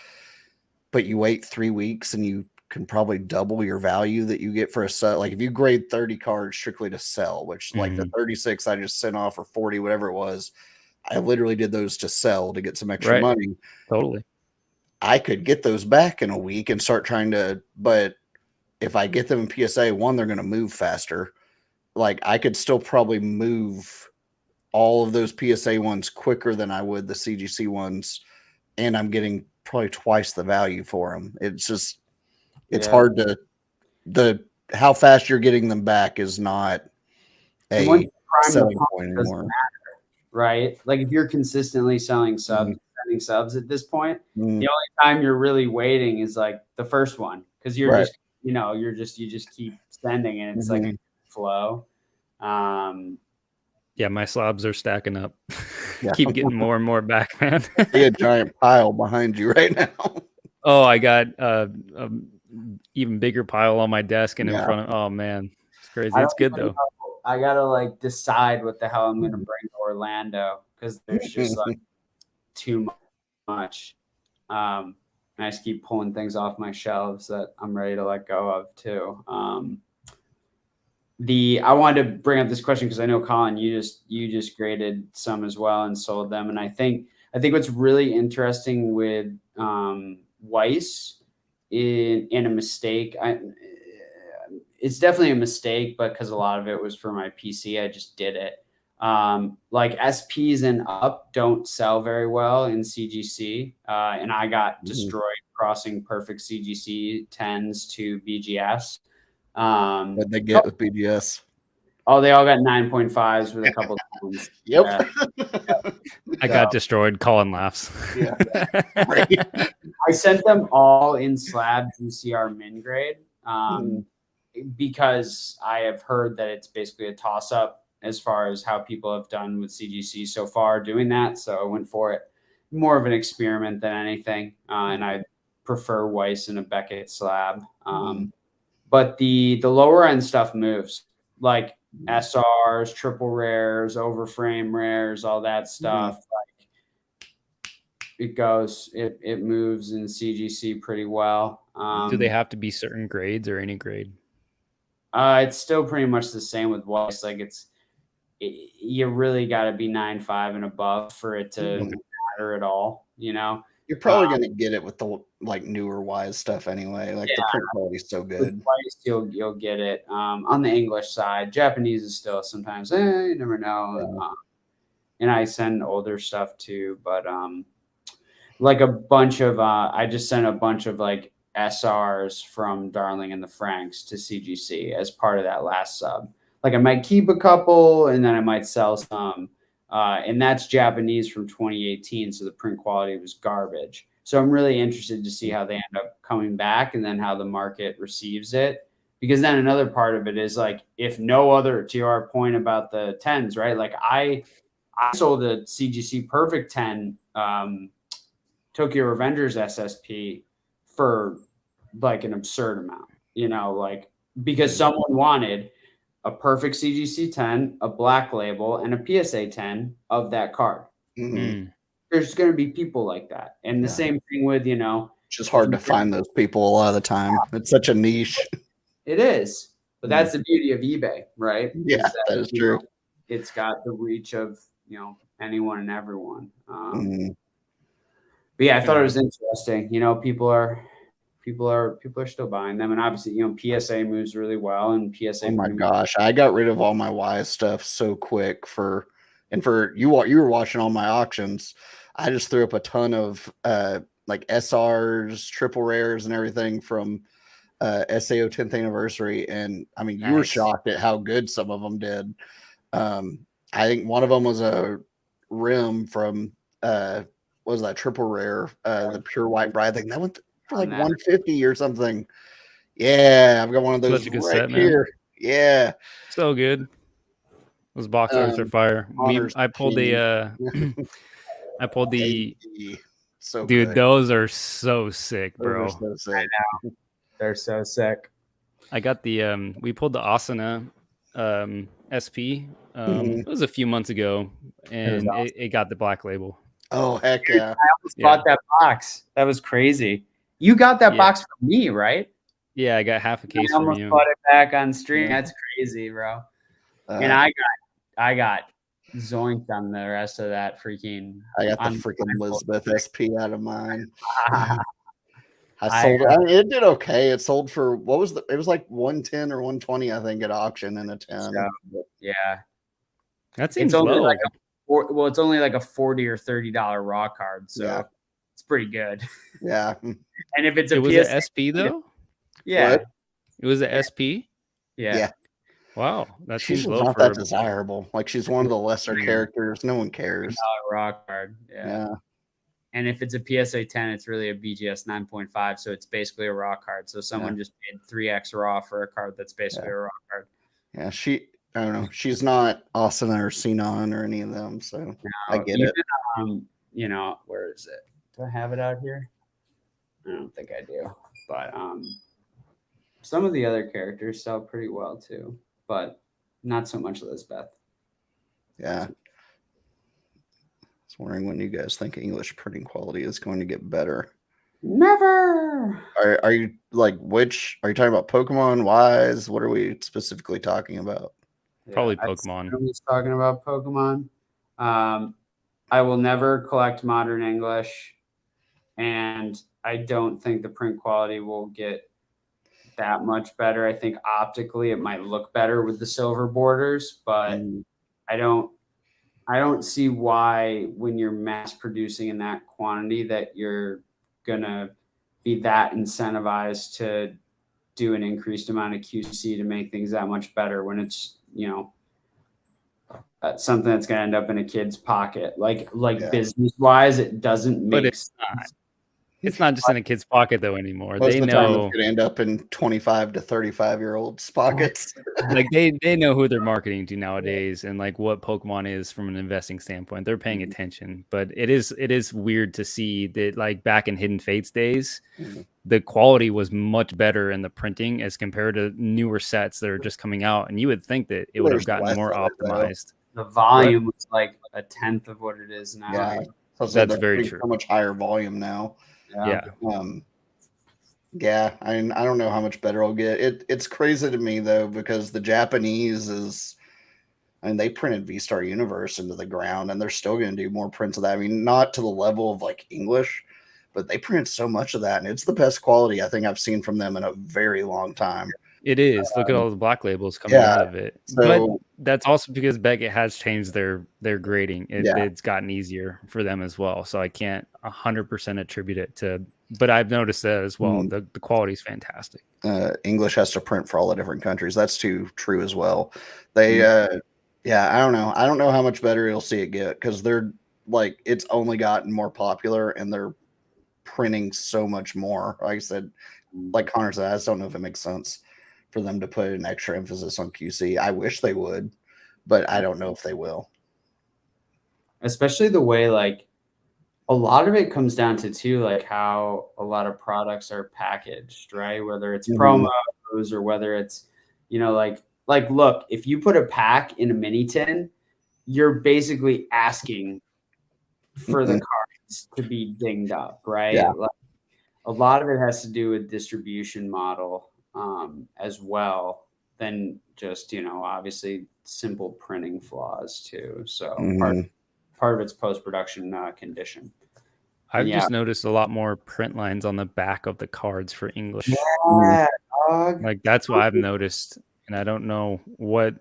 but you wait 3 weeks and you can probably double your value that you get for a sell. Like if you grade 30 cards strictly to sell, which like the 36 I just sent off, or 40, whatever it was, I literally did those to sell to get some extra money.
Totally.
I could get those back in a week and start trying to, but if I get them in PSA, one, they're going to move faster. Like I could still probably move all of those PSA ones quicker than I would the CGC ones. And I'm getting probably twice the value for them. It's just, it's hard to, how fast you're getting them back is not a selling point anymore.
Matter, right? Like if you're consistently selling subs, sending subs at this point, the only time you're really waiting is like the first one. Cause you're just, you just keep sending and it's like a flow.
My slabs are stacking up. Keep getting more and more back, man.
I see a giant pile behind you right now.
Oh, I got even bigger pile on my desk and in front of. Oh man, it's crazy. It's good though.
like decide what the hell I'm gonna bring to Orlando because there's just like too much. I just keep pulling things off my shelves that I'm ready to let go of too. I wanted to bring up this question because I know Collin, you just graded some as well and sold them, and I think what's really interesting with Weiss in a mistake. It's definitely a mistake, but because a lot of it was for my PC, I just did it. Like SPs and up don't sell very well in CGC, and I got destroyed crossing perfect CGC 10s to BGS.
What'd they get with BGS?
Oh, they all got 9.5s with a couple times.
Yep.
Yeah.
I got destroyed. Collin laughs.
Yeah.
I sent them all in slab GCR min grade because I have heard that it's basically a toss up as far as how people have done with CGC so far doing that. So I went for it. More of an experiment than anything. And I prefer Weiss and a Beckett slab. But the lower end stuff moves, like SRs, triple rares, overframe rares, all that stuff. Like it moves in CGC pretty well.
Do they have to be certain grades or any grade?
It's still pretty much the same with Weiss. Like you really got to be 9.5 and above for it to matter at all. You know,
you're probably going to get it with the like newer Wise stuff anyway. Like the print quality is so good.
With Weiss, you'll get it. On the English side, Japanese is still sometimes you never know. And I send older stuff too, but like a bunch of I just sent a bunch of like SRs from Darling and the Franks to CGC as part of that last sub. Like I might keep a couple and then I might sell some. And that's Japanese from 2018. So the print quality was garbage. So I'm really interested to see how they end up coming back and then how the market receives it. Because then another part of it is like, if no other, to your point about the 10s, right? Like I sold a CGC Perfect 10 Tokyo Revengers SSP for like an absurd amount, you know, like because someone wanted a perfect CGC 10, a black label, and a PSA 10 of that card. There's going to be people like that. And the same thing with, you know.
It's just hard to find those people a lot of the time. It's such a niche.
It is. But that's the beauty of eBay, right?
Yeah, that is true.
It's got the reach of, you know, anyone and everyone. But yeah, I thought it was interesting. You know, people are still buying them, and obviously, you know, PSA moves really well, and PSA.
Oh my gosh, I got rid of all my Wise stuff so quick for you were watching all my auctions. I just threw up a ton of like SRs, triple rares, and everything from SAO 10th anniversary, and I mean, you were shocked at how good some of them did. I think one of them was a rim from what was that triple rare, the pure white bride thing that went for like 150 or something. Yeah, I've got one of those right set, here. Man. Yeah,
so good. Those box arts are fire. I pulled the
so
dude.
Good.
Those are so sick, bro.
So sick.
They're so sick.
I got the we pulled the Asuna SP. It was a few months ago, and awesome. it got the black label.
Oh heck yeah!
I almost bought that box. That was crazy. You got that box from me, right?
Yeah, I got half a case
from you. I almost bought it back on stream. That's crazy, bro. And I got zoinked on the rest of that freaking.
I got the freaking Elizabeth SP out of mine. I sold it. I mean, it did okay. It sold for it was like 110 or 120, I think, at auction in a 10.
So, yeah.
That seems low.
It's only like a $40 or $30 raw card, so it's pretty good.
Yeah.
And if it's
it was an SP though?
Yeah.
What?
It was an SP?
Yeah.
Wow. That
she's
seems low
not
for
that desirable. Like she's one of the lesser characters. No one cares.
Raw card. Yeah. And if it's a PSA 10, it's really a BGS 9.5. So it's basically a raw card. So someone just paid 3x raw for a card that's basically a raw card.
Yeah, I don't know. She's not Asuna or Sinon or any of them. So I get it.
You know, where is it? Do I have it out here? I don't think I do. But some of the other characters sell pretty well too. But Not so much Lisbeth.
Yeah. I was wondering when you guys think English printing quality is going to get better.
Never.
Are you like which? Are you talking about Pokemon? Wise? What are we specifically talking about?
Probably Pokemon.
I'm just talking about Pokemon. I will never collect modern English, and I don't think the print quality will get that much better. I think optically it might look better with the silver borders, but I don't see why when you're mass producing in that quantity that you're gonna be that incentivized to do an increased amount of QC to make things that much better when it's, something that's going to end up in a kid's pocket. Like business wise, it doesn't make
sense. It's not just in a kid's pocket though anymore.
Most of the time it's going to end up in 25 to 35-year-olds' pockets.
Like they know who they're marketing to nowadays, and like what Pokemon is from an investing standpoint. They're paying attention. But it is weird to see that, like, back in Hidden Fates days, the quality was much better in the printing as compared to newer sets that are just coming out. And you would think that it would have gotten more optimized.
The volume was like a tenth of what it is now.
Yeah,
that's very true.
So much higher volume now.
Yeah.
Yeah, I don't know how much better I'll get. It's crazy to me though, because the Japanese they printed V-Star Universe into the ground, and they're still going to do more prints of that. I mean, not to the level of like English, but they print so much of that, and it's the best quality I think I've seen from them in a very long time.
It is. Look at all the black labels coming out of it. So, but that's also because Beckett has changed their grading. It's gotten easier for them as well. So I can't 100% attribute it to, but I've noticed that as well. The quality is fantastic.
English has to print for all the different countries. That's too true as well. They, I don't know. I don't know how much better you'll see it get, because they're like, it's only gotten more popular and they're printing so much more. Like I said, like Connor said, I just don't know if it makes sense for them to put an extra emphasis on QC. I wish they would, but I don't know if they will.
Especially the way, like, a lot of it comes down to too, like how a lot of products are packaged, right? Whether it's promos or whether it's, like look, if you put a pack in a mini tin, you're basically asking for the cards to be dinged up, right?
Yeah.
Like, a lot of it has to do with distribution model as well, than just, obviously simple printing flaws too. So part of it's post-production condition.
I've just noticed a lot more print lines on the back of the cards for English. Like that's what I've noticed, and I don't know what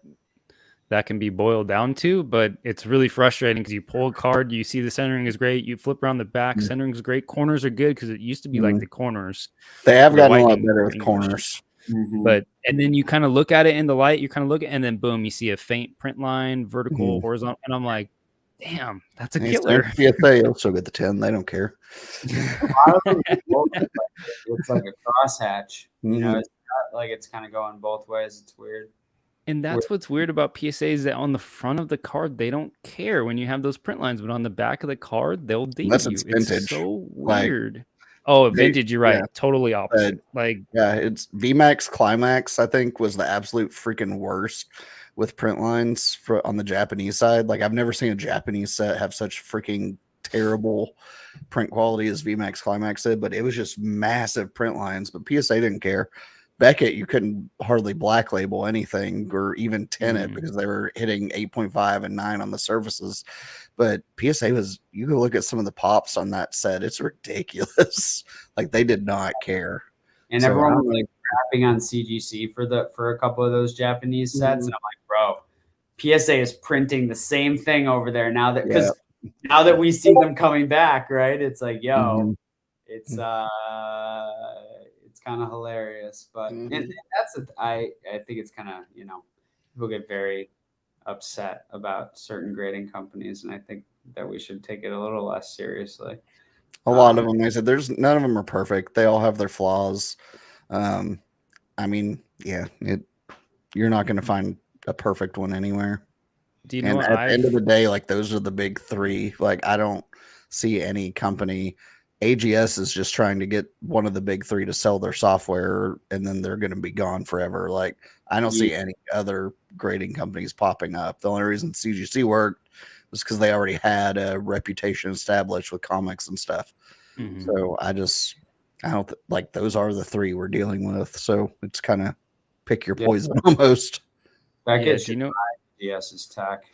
that can be boiled down to, but it's really frustrating because you pull a card, you see the centering is great, you flip around the back, centering is great, corners are good, because it used to be like the corners.
They have gotten a lot better with corners.
But and then you kind of look at it in the light, you kind of look at, and then boom, you see a faint print line, vertical, horizontal, and I'm like, damn, that's a killer.
PSA also get the 10. They don't care.
It's like a crosshatch. It's not like it's kind of going both ways. It's weird.
And that's what's weird about PSA, is that on the front of the card, they don't care when you have those print lines, but on the back of the card, they'll ding you.
It's vintage.
It's so weird. Vintage, you're right. Totally opposite.
It's VMAX Climax, I think, was the absolute freaking worst with print lines on the Japanese side. Like, I've never seen a Japanese set have such freaking terrible print quality as VMAX Climax did, but it was just massive print lines. But PSA didn't care. Beckett, you couldn't hardly black label anything or even tin it, because they were hitting 8.5 and 9 on the surfaces. But PSA you go look at some of the pops on that set, it's ridiculous. Like, they did not care.
And everyone was like crapping on CGC for a couple of those Japanese sets. And I'm like, bro, PSA is printing the same thing over there now that, because now that we see them coming back, right? It's like, it's kind of hilarious, but and that's I think it's kind of, people get very upset about certain grading companies, and I think that we should take it a little less seriously.
A lot of them, I said, none of them are perfect. They all have their flaws. I mean, you're not going to find a perfect one anywhere.
Do you know,
at the end of the day, like, those are the big three. Like, I don't see any company AGS is just trying to get one of the big three to sell their software, and then they're going to be gone forever. Like, I don't see any other grading companies popping up. The only reason CGC worked was because they already had a reputation established with comics and stuff. So I don't like those are the three we're dealing with. So it's kind of pick your poison almost.
That gets AGS's tech.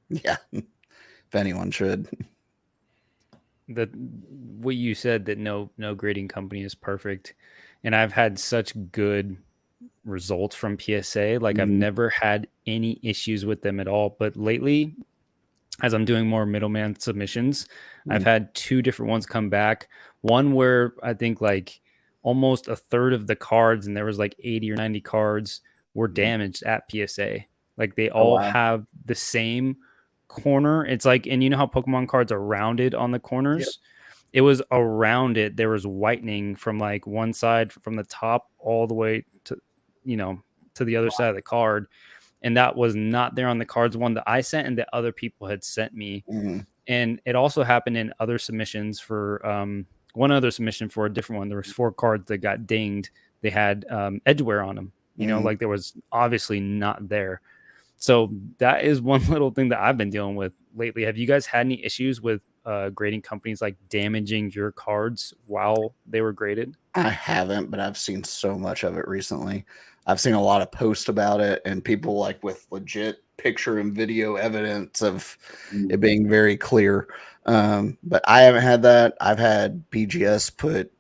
Yeah, if anyone should.
What you said, that no grading company is perfect, and I've had such good results from PSA. Like, I've never had any issues with them at all. But lately, as I'm doing more middleman submissions, I've had 2 different ones come back. One where I think like almost a third of the cards, and there was like 80 or 90 cards, were damaged at PSA. Like, they all have the same corner. It's like, and you know how Pokemon cards are rounded on the corners? Yep. It was around it. There was whitening from like one side, from the top all the way to, to the other side of the card. And that was not there on the cards one that I sent and that other people had sent me. And it also happened in other submissions for one other submission for a different one. There was 4 cards that got dinged. They had edge wear on them, like there was obviously not there. So that is one little thing that I've been dealing with lately. Have you guys had any issues with grading companies like damaging your cards while they were graded?
I haven't, but I've seen so much of it recently. I've seen a lot of posts about it, and people like with legit picture and video evidence of it being very clear. But I haven't had that. I've had BGS put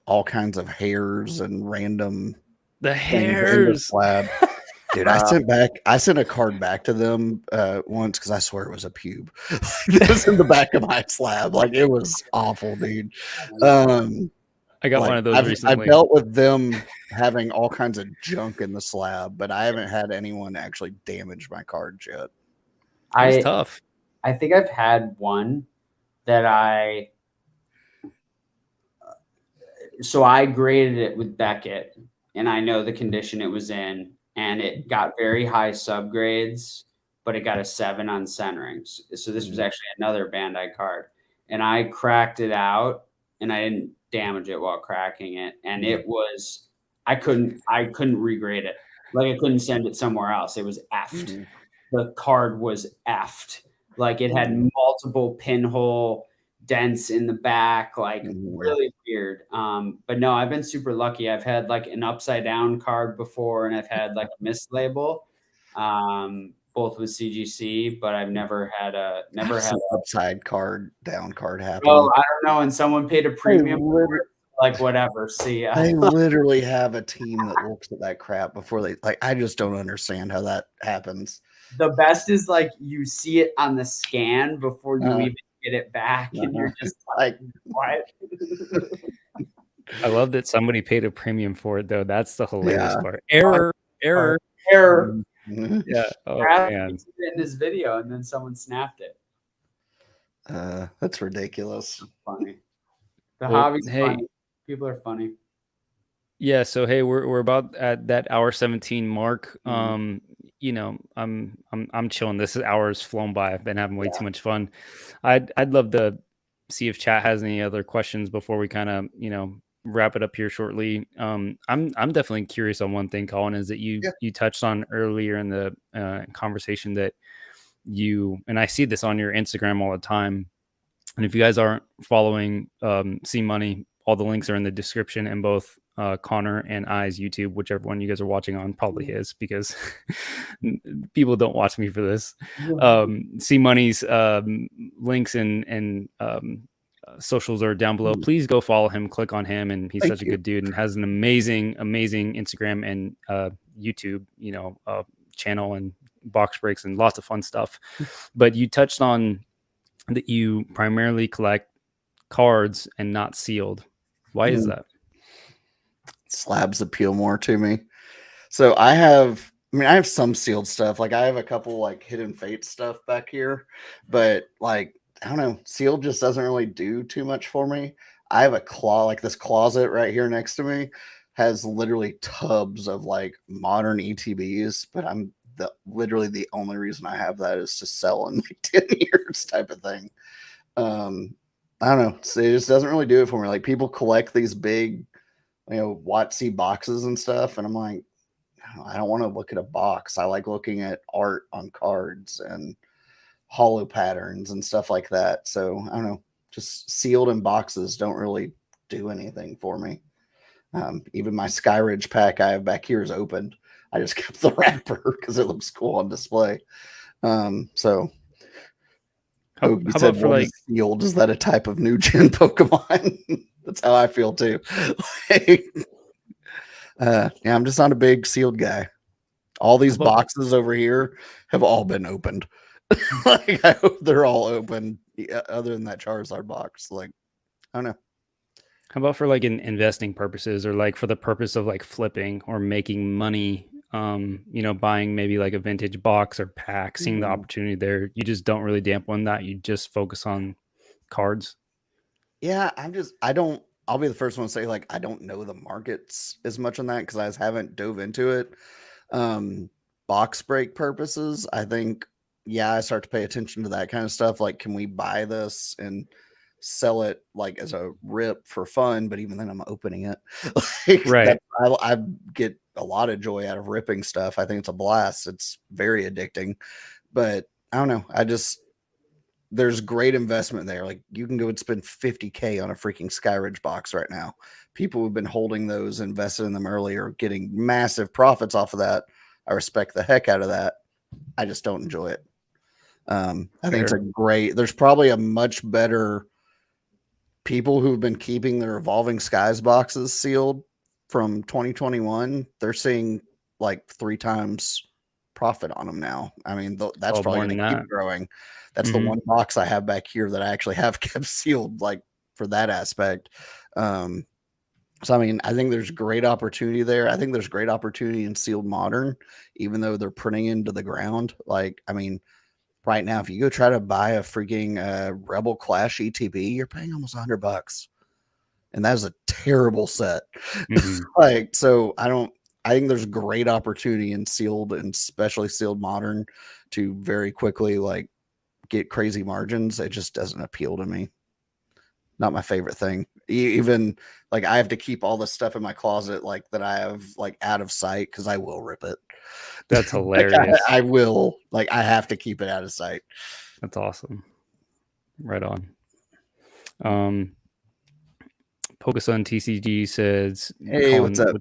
all kinds of hairs and random
hairs.
Dude, I sent a card back to them once because I swear it was a pube. It was in the back of my slab. Like, it was awful, dude.
I got one of those recently.
I dealt with them having all kinds of junk in the slab, but I haven't had anyone actually damage my cards yet.
It's tough.
I think I've had one that I graded it with Beckett, and I know the condition it was in. And it got very high subgrades, but it got a 7 on centering. So this was actually another Bandai card. And I cracked it out, and I didn't damage it while cracking it. And it was, I couldn't regrade it. Like, I couldn't send it somewhere else. It was effed. The card was effed. Like, it had multiple pinhole dents in the back, like really weird. But no, I've been super lucky. I've had like an upside down card before, and I've had like a mislabel, both with CGC, but I've never had an
upside down card happen.
Oh, I don't know. And someone paid a premium for it, like, whatever. See,
they literally have a team that looks at that crap before they, like, I just don't understand how that happens.
The best is like you see it on the scan before you even get it back, and you're just like, what?
I love that somebody paid a premium for it, though. That's the hilarious part. Error.
Yeah.
Oh, man.
In this video, and then someone snapped it.
That's ridiculous.
Funny. The hobby's funny. People are funny.
Yeah. So hey, we're about at that hour 17 mark. I'm chilling. This hour's flown by. I've been having way too much fun. I'd love to see if chat has any other questions before we kind of wrap it up here shortly. I'm definitely curious on one thing, Collin, is that you touched on earlier in the conversation that and I see this on your Instagram all the time. And if you guys aren't following C Money, all the links are in the description, and both Connor and I's YouTube, whichever one you guys are watching on, probably his, because people don't watch me for this. C Money's links and socials are down below. Please go follow him, click on him, and he's such a good dude and has an amazing Instagram and YouTube channel and box breaks and lots of fun stuff. But you touched on that you primarily collect cards and not sealed. Why is that?
Slabs appeal more to me. So I have some sealed stuff. Like, I have a couple like Hidden Fate stuff back here, but like, I don't know, sealed just doesn't really do too much for me. I have this closet right here next to me has literally tubs of like modern ETBs, but literally the only reason I have that is to sell in like 10 years type of thing. I don't know. It just doesn't really do it for me. Like people collect these big, WOTC boxes and stuff, and I'm like, I don't want to look at a box. I like looking at art on cards and hollow patterns and stuff like that. So I don't know. Just sealed in boxes don't really do anything for me. Even my Skyridge pack I have back here is opened. I just kept the wrapper because it looks cool on display. So
how about for like
sealed? Is that a type of new gen Pokemon? That's how I feel too. I'm just not a big sealed guy. All these boxes over here have all been opened. Like I hope they're all open, other than that Charizard box. Like I don't know.
How about for like investing purposes, or like for the purpose of like flipping or making money? Buying maybe like a vintage box or pack, seeing the opportunity there. You just don't really damp on that. You just focus on cards.
Yeah, I'll be the first one to say, like, I don't know the markets as much on that because I haven't dove into it. Box break purposes, I think, I start to pay attention to that kind of stuff. Like, can we buy this and sell it like as a rip for fun? But even then, I'm opening it. Like,
right.
I get a lot of joy out of ripping stuff. I think it's a blast. It's very addicting. But I don't know. There's great investment there. Like you can go and spend $50K on a freaking Skyridge box right now. People who've been holding those, invested in them earlier, getting massive profits off of that. I respect the heck out of that. I just don't enjoy it. I think it's there's probably a much better people who've been keeping their Evolving Skies boxes sealed from 2021. They're seeing like 3 times profit on them now. I mean, that's probably going to keep growing. That's the one box I have back here that I actually have kept sealed, like for that aspect. So, I mean, I think there's great opportunity there. I think there's great opportunity in sealed modern, even though they're printing into the ground. Like, I mean, right now, if you go try to buy a freaking Rebel Clash ETB, you're paying almost $100. And that is a terrible set. Like, so I think there's great opportunity in sealed, and especially sealed modern, to very quickly like get crazy margins. It just doesn't appeal to me. Not my favorite thing. Even like I have to keep all the stuff in my closet like that I have like out of sight because I will rip it.
That's hilarious.
I will. Like I have to keep it out of sight.
That's awesome. Right on. Pokesun TCG says,
"Hey,
Collin,
what's up?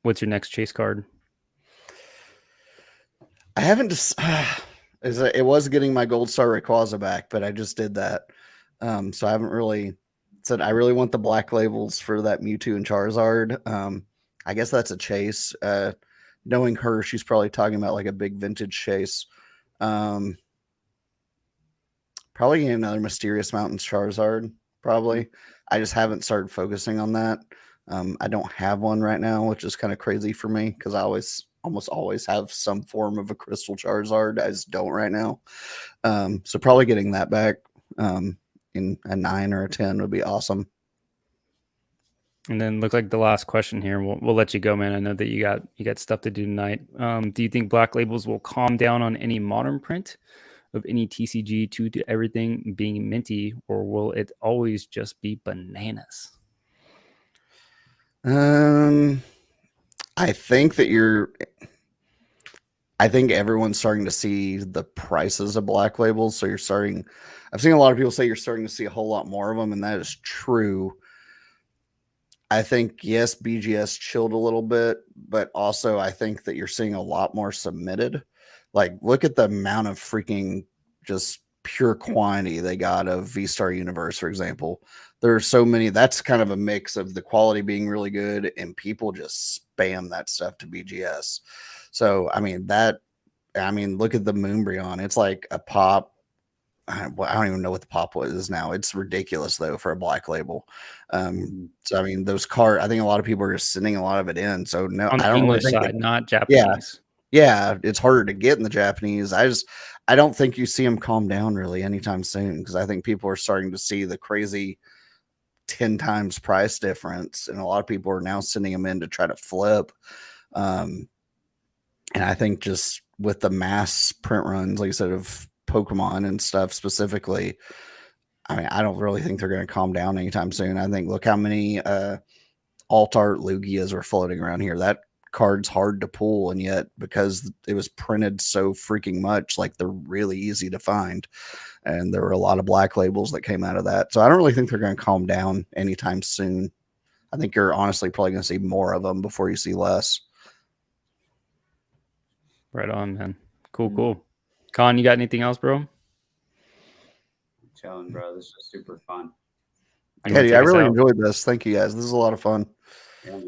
What's your next chase card?"
I haven't just. It was getting my Gold Star Rayquaza back, but I just did that. So I haven't really said I really want the black labels for that Mewtwo and Charizard. I guess that's a chase. Knowing her, she's probably talking about like a big vintage chase. Probably another Mysterious Mountains Charizard. Probably. I just haven't started focusing on that. I don't have one right now, which is kind of crazy for me because I almost always have some form of a Crystal Charizard. I just don't right now. So probably getting that back in a 9 or a 10 would be awesome.
And then look like the last question here. We'll let you go, man. I know that you got stuff to do tonight. Do you think black labels will calm down on any modern print of any TCG to everything being minty, or will it always just be bananas?
I think everyone's starting to see the prices of black labels. So I've seen a lot of people say you're starting to see a whole lot more of them, and that is true. I think, yes, BGS chilled a little bit, but also I think that you're seeing a lot more submitted. Like, look at the amount of freaking just pure quantity they got of V-Star Universe, for example. There are so many. That's kind of a mix of the quality being really good and people just spam that stuff to BGS. So, I mean, look at the Moonbryon. It's like a pop. I don't even know what the pop is now. It's ridiculous though for a black label. So I mean, those cards, I think a lot of people are just sending a lot of it in. So no,
on the English side, not Japanese.
Yeah, it's harder to get in the Japanese. I don't think you see them calm down really anytime soon because I think people are starting to see the crazy 10 times price difference, and a lot of people are now sending them in to try to flip. And I think just with the mass print runs, like I said, of Pokemon and stuff specifically, I mean, I don't really think they're going to calm down anytime soon. I think, look how many alt art Lugias are floating around here. That card's hard to pull, and yet because it was printed so freaking much, like they're really easy to find. And there were a lot of black labels that came out of that. So I don't really think they're going to calm down anytime soon. I think you're honestly probably going to see more of them before you see less.
Right on, man. Cool. Con, you got anything else, bro?
Chilling, bro. This was super fun.
Yeah, dude, I really enjoyed this. Thank you, guys. This is a lot of fun.
Yeah,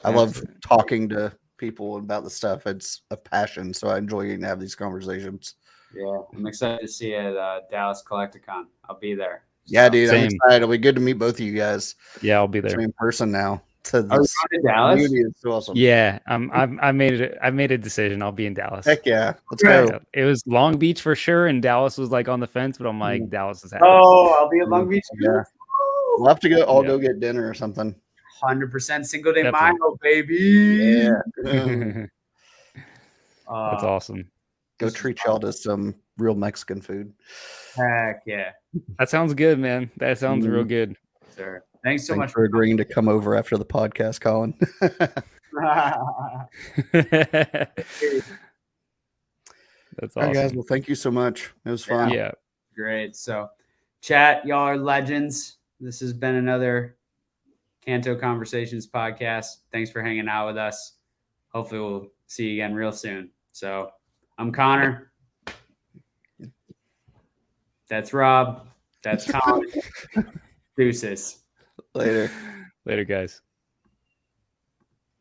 I love talking to people about the stuff. It's a passion, so I enjoy getting to have these conversations.
Yeah, I'm excited to see you at Dallas Collecticon. I'll be there.
Yeah, dude, I'm excited. It'll be good to meet both of you guys.
Yeah, I'll be there
in person now.
Are you going to Dallas?
It's so awesome.
Yeah, I made a decision. I'll be in Dallas.
Heck yeah, let's go.
It was Long Beach for sure, and Dallas was like on the fence, but I'm like, Dallas is happy.
Oh, I'll be at Long Beach.
Yeah, we'll have to go. I'll go get dinner or something.
100% Cinco de Mayo, baby.
Yeah,
that's awesome.
Go treat y'all to some real Mexican food.
Heck yeah,
that sounds good, man. That sounds real good.
Sure. Thanks so much
for agreeing to come over after the podcast, Collin.
That's awesome.
All right, guys. Well, thank you so much. It was fun.
Yeah.
Great. So, chat, y'all are legends. This has been another Kanto Conversations podcast. Thanks for hanging out with us. Hopefully, we'll see you again real soon. So, I'm Connor. That's Rob. That's Collin. Deuces.
Later,
guys.